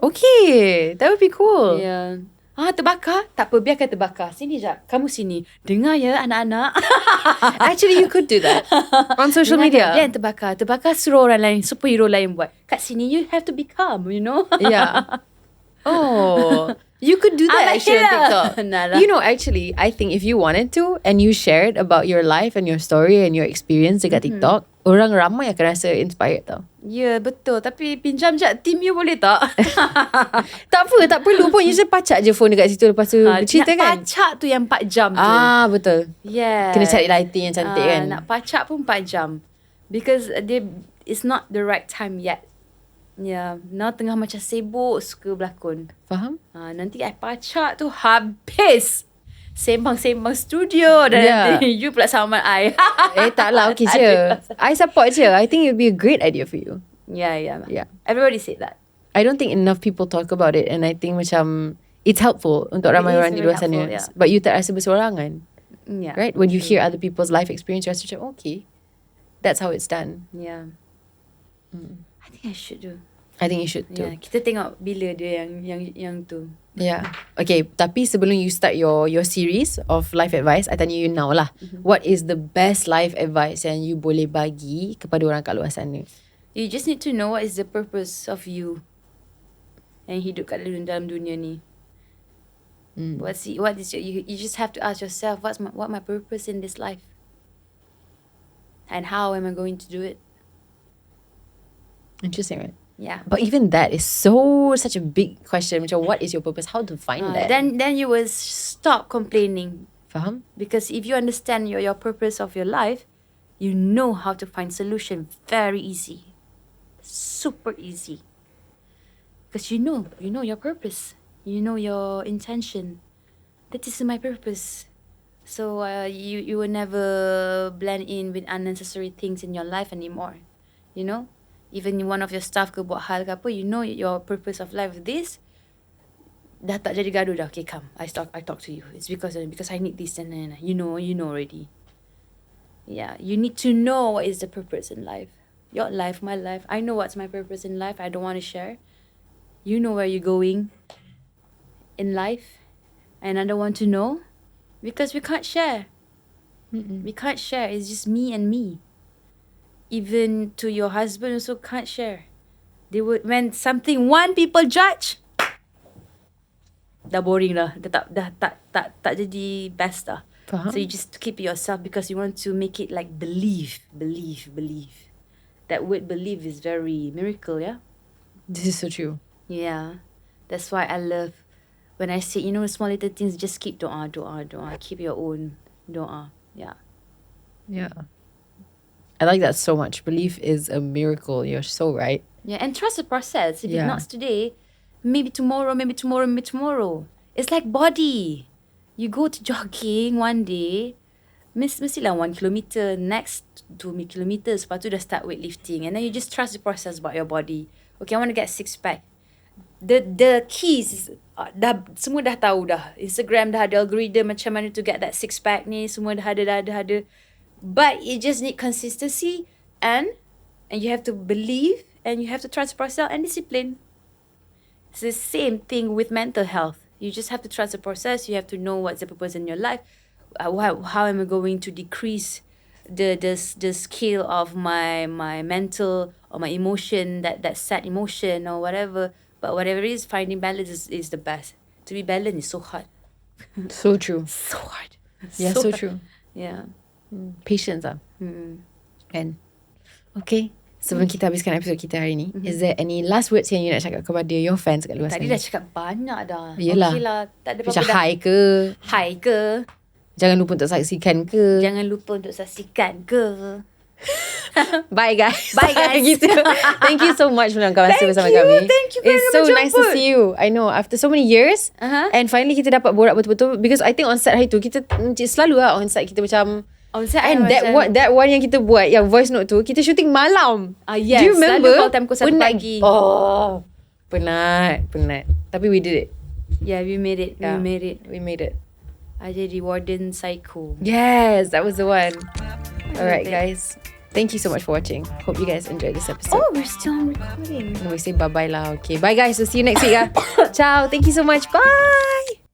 Okay, that would be cool. Yeah. Terbakar? Tak apa, biarkan terbakar. Sini jap. Kamu sini. Dengar ya anak-anak. Actually, you could do that on social media. Dia yang terbakar. Terbakar suruh orang lain, superhero lain buat. Kat sini, you have to be calm, Yeah. Oh, you could do that actually on TikTok. Actually, I think if you wanted to and you shared about your life and your story and your experience dekat TikTok, orang ramai akan rasa inspired tau. Ya, betul. Tapi pinjam je team you boleh tak? Tak apa, tak perlu pun. You just pacak je phone dekat situ. Lepas tu bercerita kan. Nak pacak tu yang 4 jam tu. Betul. Yeah. Kena cari lighting yang cantik kan. Nak pacak pun 4 jam. Because it's not the right time yet. Ya, now tengah macam sibuk suka berlakon. Faham? Nanti I pacak tu habis. Sembang-sembang studio dan nanti you pula sama I. Taklah, okay je. I support je. I think it would be a great idea for you. Yeah. Yeah. Everybody said that. I don't think enough people talk about it, and I think macam it's helpful untuk ramai orang di luar sana. Yeah. But you tak rasa bersorangan. Yeah. Right? When you hear other people's life experience, you rasa macam, okay, that's how it's done. Yeah. I think I should do. I think you should too. Yeah, kita tengok bila dia yang tu. Yeah. Okay, tapi sebelum you start your series of life advice, I tanya you now lah. What is the best life advice yang you boleh bagi kepada orang kat luar sana? You just need to know what is the purpose of you yang hidup kat dalam dunia ni. What is you just have to ask yourself, what my purpose in this life? And how am I going to do it? Interesting, right? Yeah. But even that is such a big question. Macam, what is your purpose? How to find that? Then you will stop complaining. Faham? Because if you understand your purpose of your life, you know how to find solution very easy. Super easy. Because you know your purpose. You know your intention. That is my purpose. So you will never blend in with unnecessary things in your life anymore. You know? Even one of your staff ke buat hal ke apa, you know your purpose of life is this. Dah tak jadi gaduh dah. Okay, come. I talk to you. It's because I need this and you know already. Yeah, you need to know what is the purpose in life. Your life, my life. I know what's my purpose in life. I don't want to share. You know where you're going in life, and I don't want to know because we can't share. We can't share. It's just me and me. Even to your husband also can't share. They would, when something one people judge, dah boring dah. Dah tak jadi best dah. Faham? So you just keep it yourself because you want to make it like believe. That word believe is very miracle, yeah? This is so true. Yeah. That's why I love when I say, small little things, just keep doa. Keep your own doa. Yeah. Yeah. I like that so much. Belief is a miracle. You're so right. Yeah, and trust the process. If it's not today, maybe tomorrow. It's like body. You go to jogging one day, mestilah 1 kilometer, next 2 kilometers, lepas tu dah start weightlifting. And then you just trust the process about your body. Okay, I want to get 6-pack. The keys is, semua dah tahu dah. Instagram dah ada algorithm macam mana to get that 6-pack ni. Semua dah ada. But you just need consistency and you have to believe and you have to trust the process and discipline. It's the same thing with mental health. You just have to trust the process. You have to know what's the purpose in your life. How am I going to decrease the scale of my mental or my emotion, that sad emotion or whatever. But whatever it is, finding balance is the best. To be balanced is so hard. So true. So hard. Yeah, so true. Yeah. Patience lah. Kan? Okay. Sebelum kita habiskan episod kita hari ni, is there any last words yang you nak cakap kepada your fans kat luar sana? Tadi dah cakap banyak dah. Yelah. Okay lah. Tak ada macam apa-apa Hi ke. Jangan lupa untuk saksikan ke. Bye guys. Gitu. Thank you so much meluangkan masa bersama kami. Thank you very much. It's so nice to see you. I know after so many years and finally kita dapat borak betul-betul because I think on set hari tu kita selalu lah on set kita macam and that one yang kita buat yang voice note tu kita shooting malam. Yes. Do you remember? Selalu call time pukul 1 pagi. Penat. Tapi we did it. Yeah, we made it. We made it. I jadi warden psycho. Yes, that was the one. Alright guys. Thank you so much for watching. Hope you guys enjoyed this episode. Oh, we're still on recording. We say bye-bye lah. Okay. Bye guys. We'll see you next week. Ciao. Thank you so much. Bye.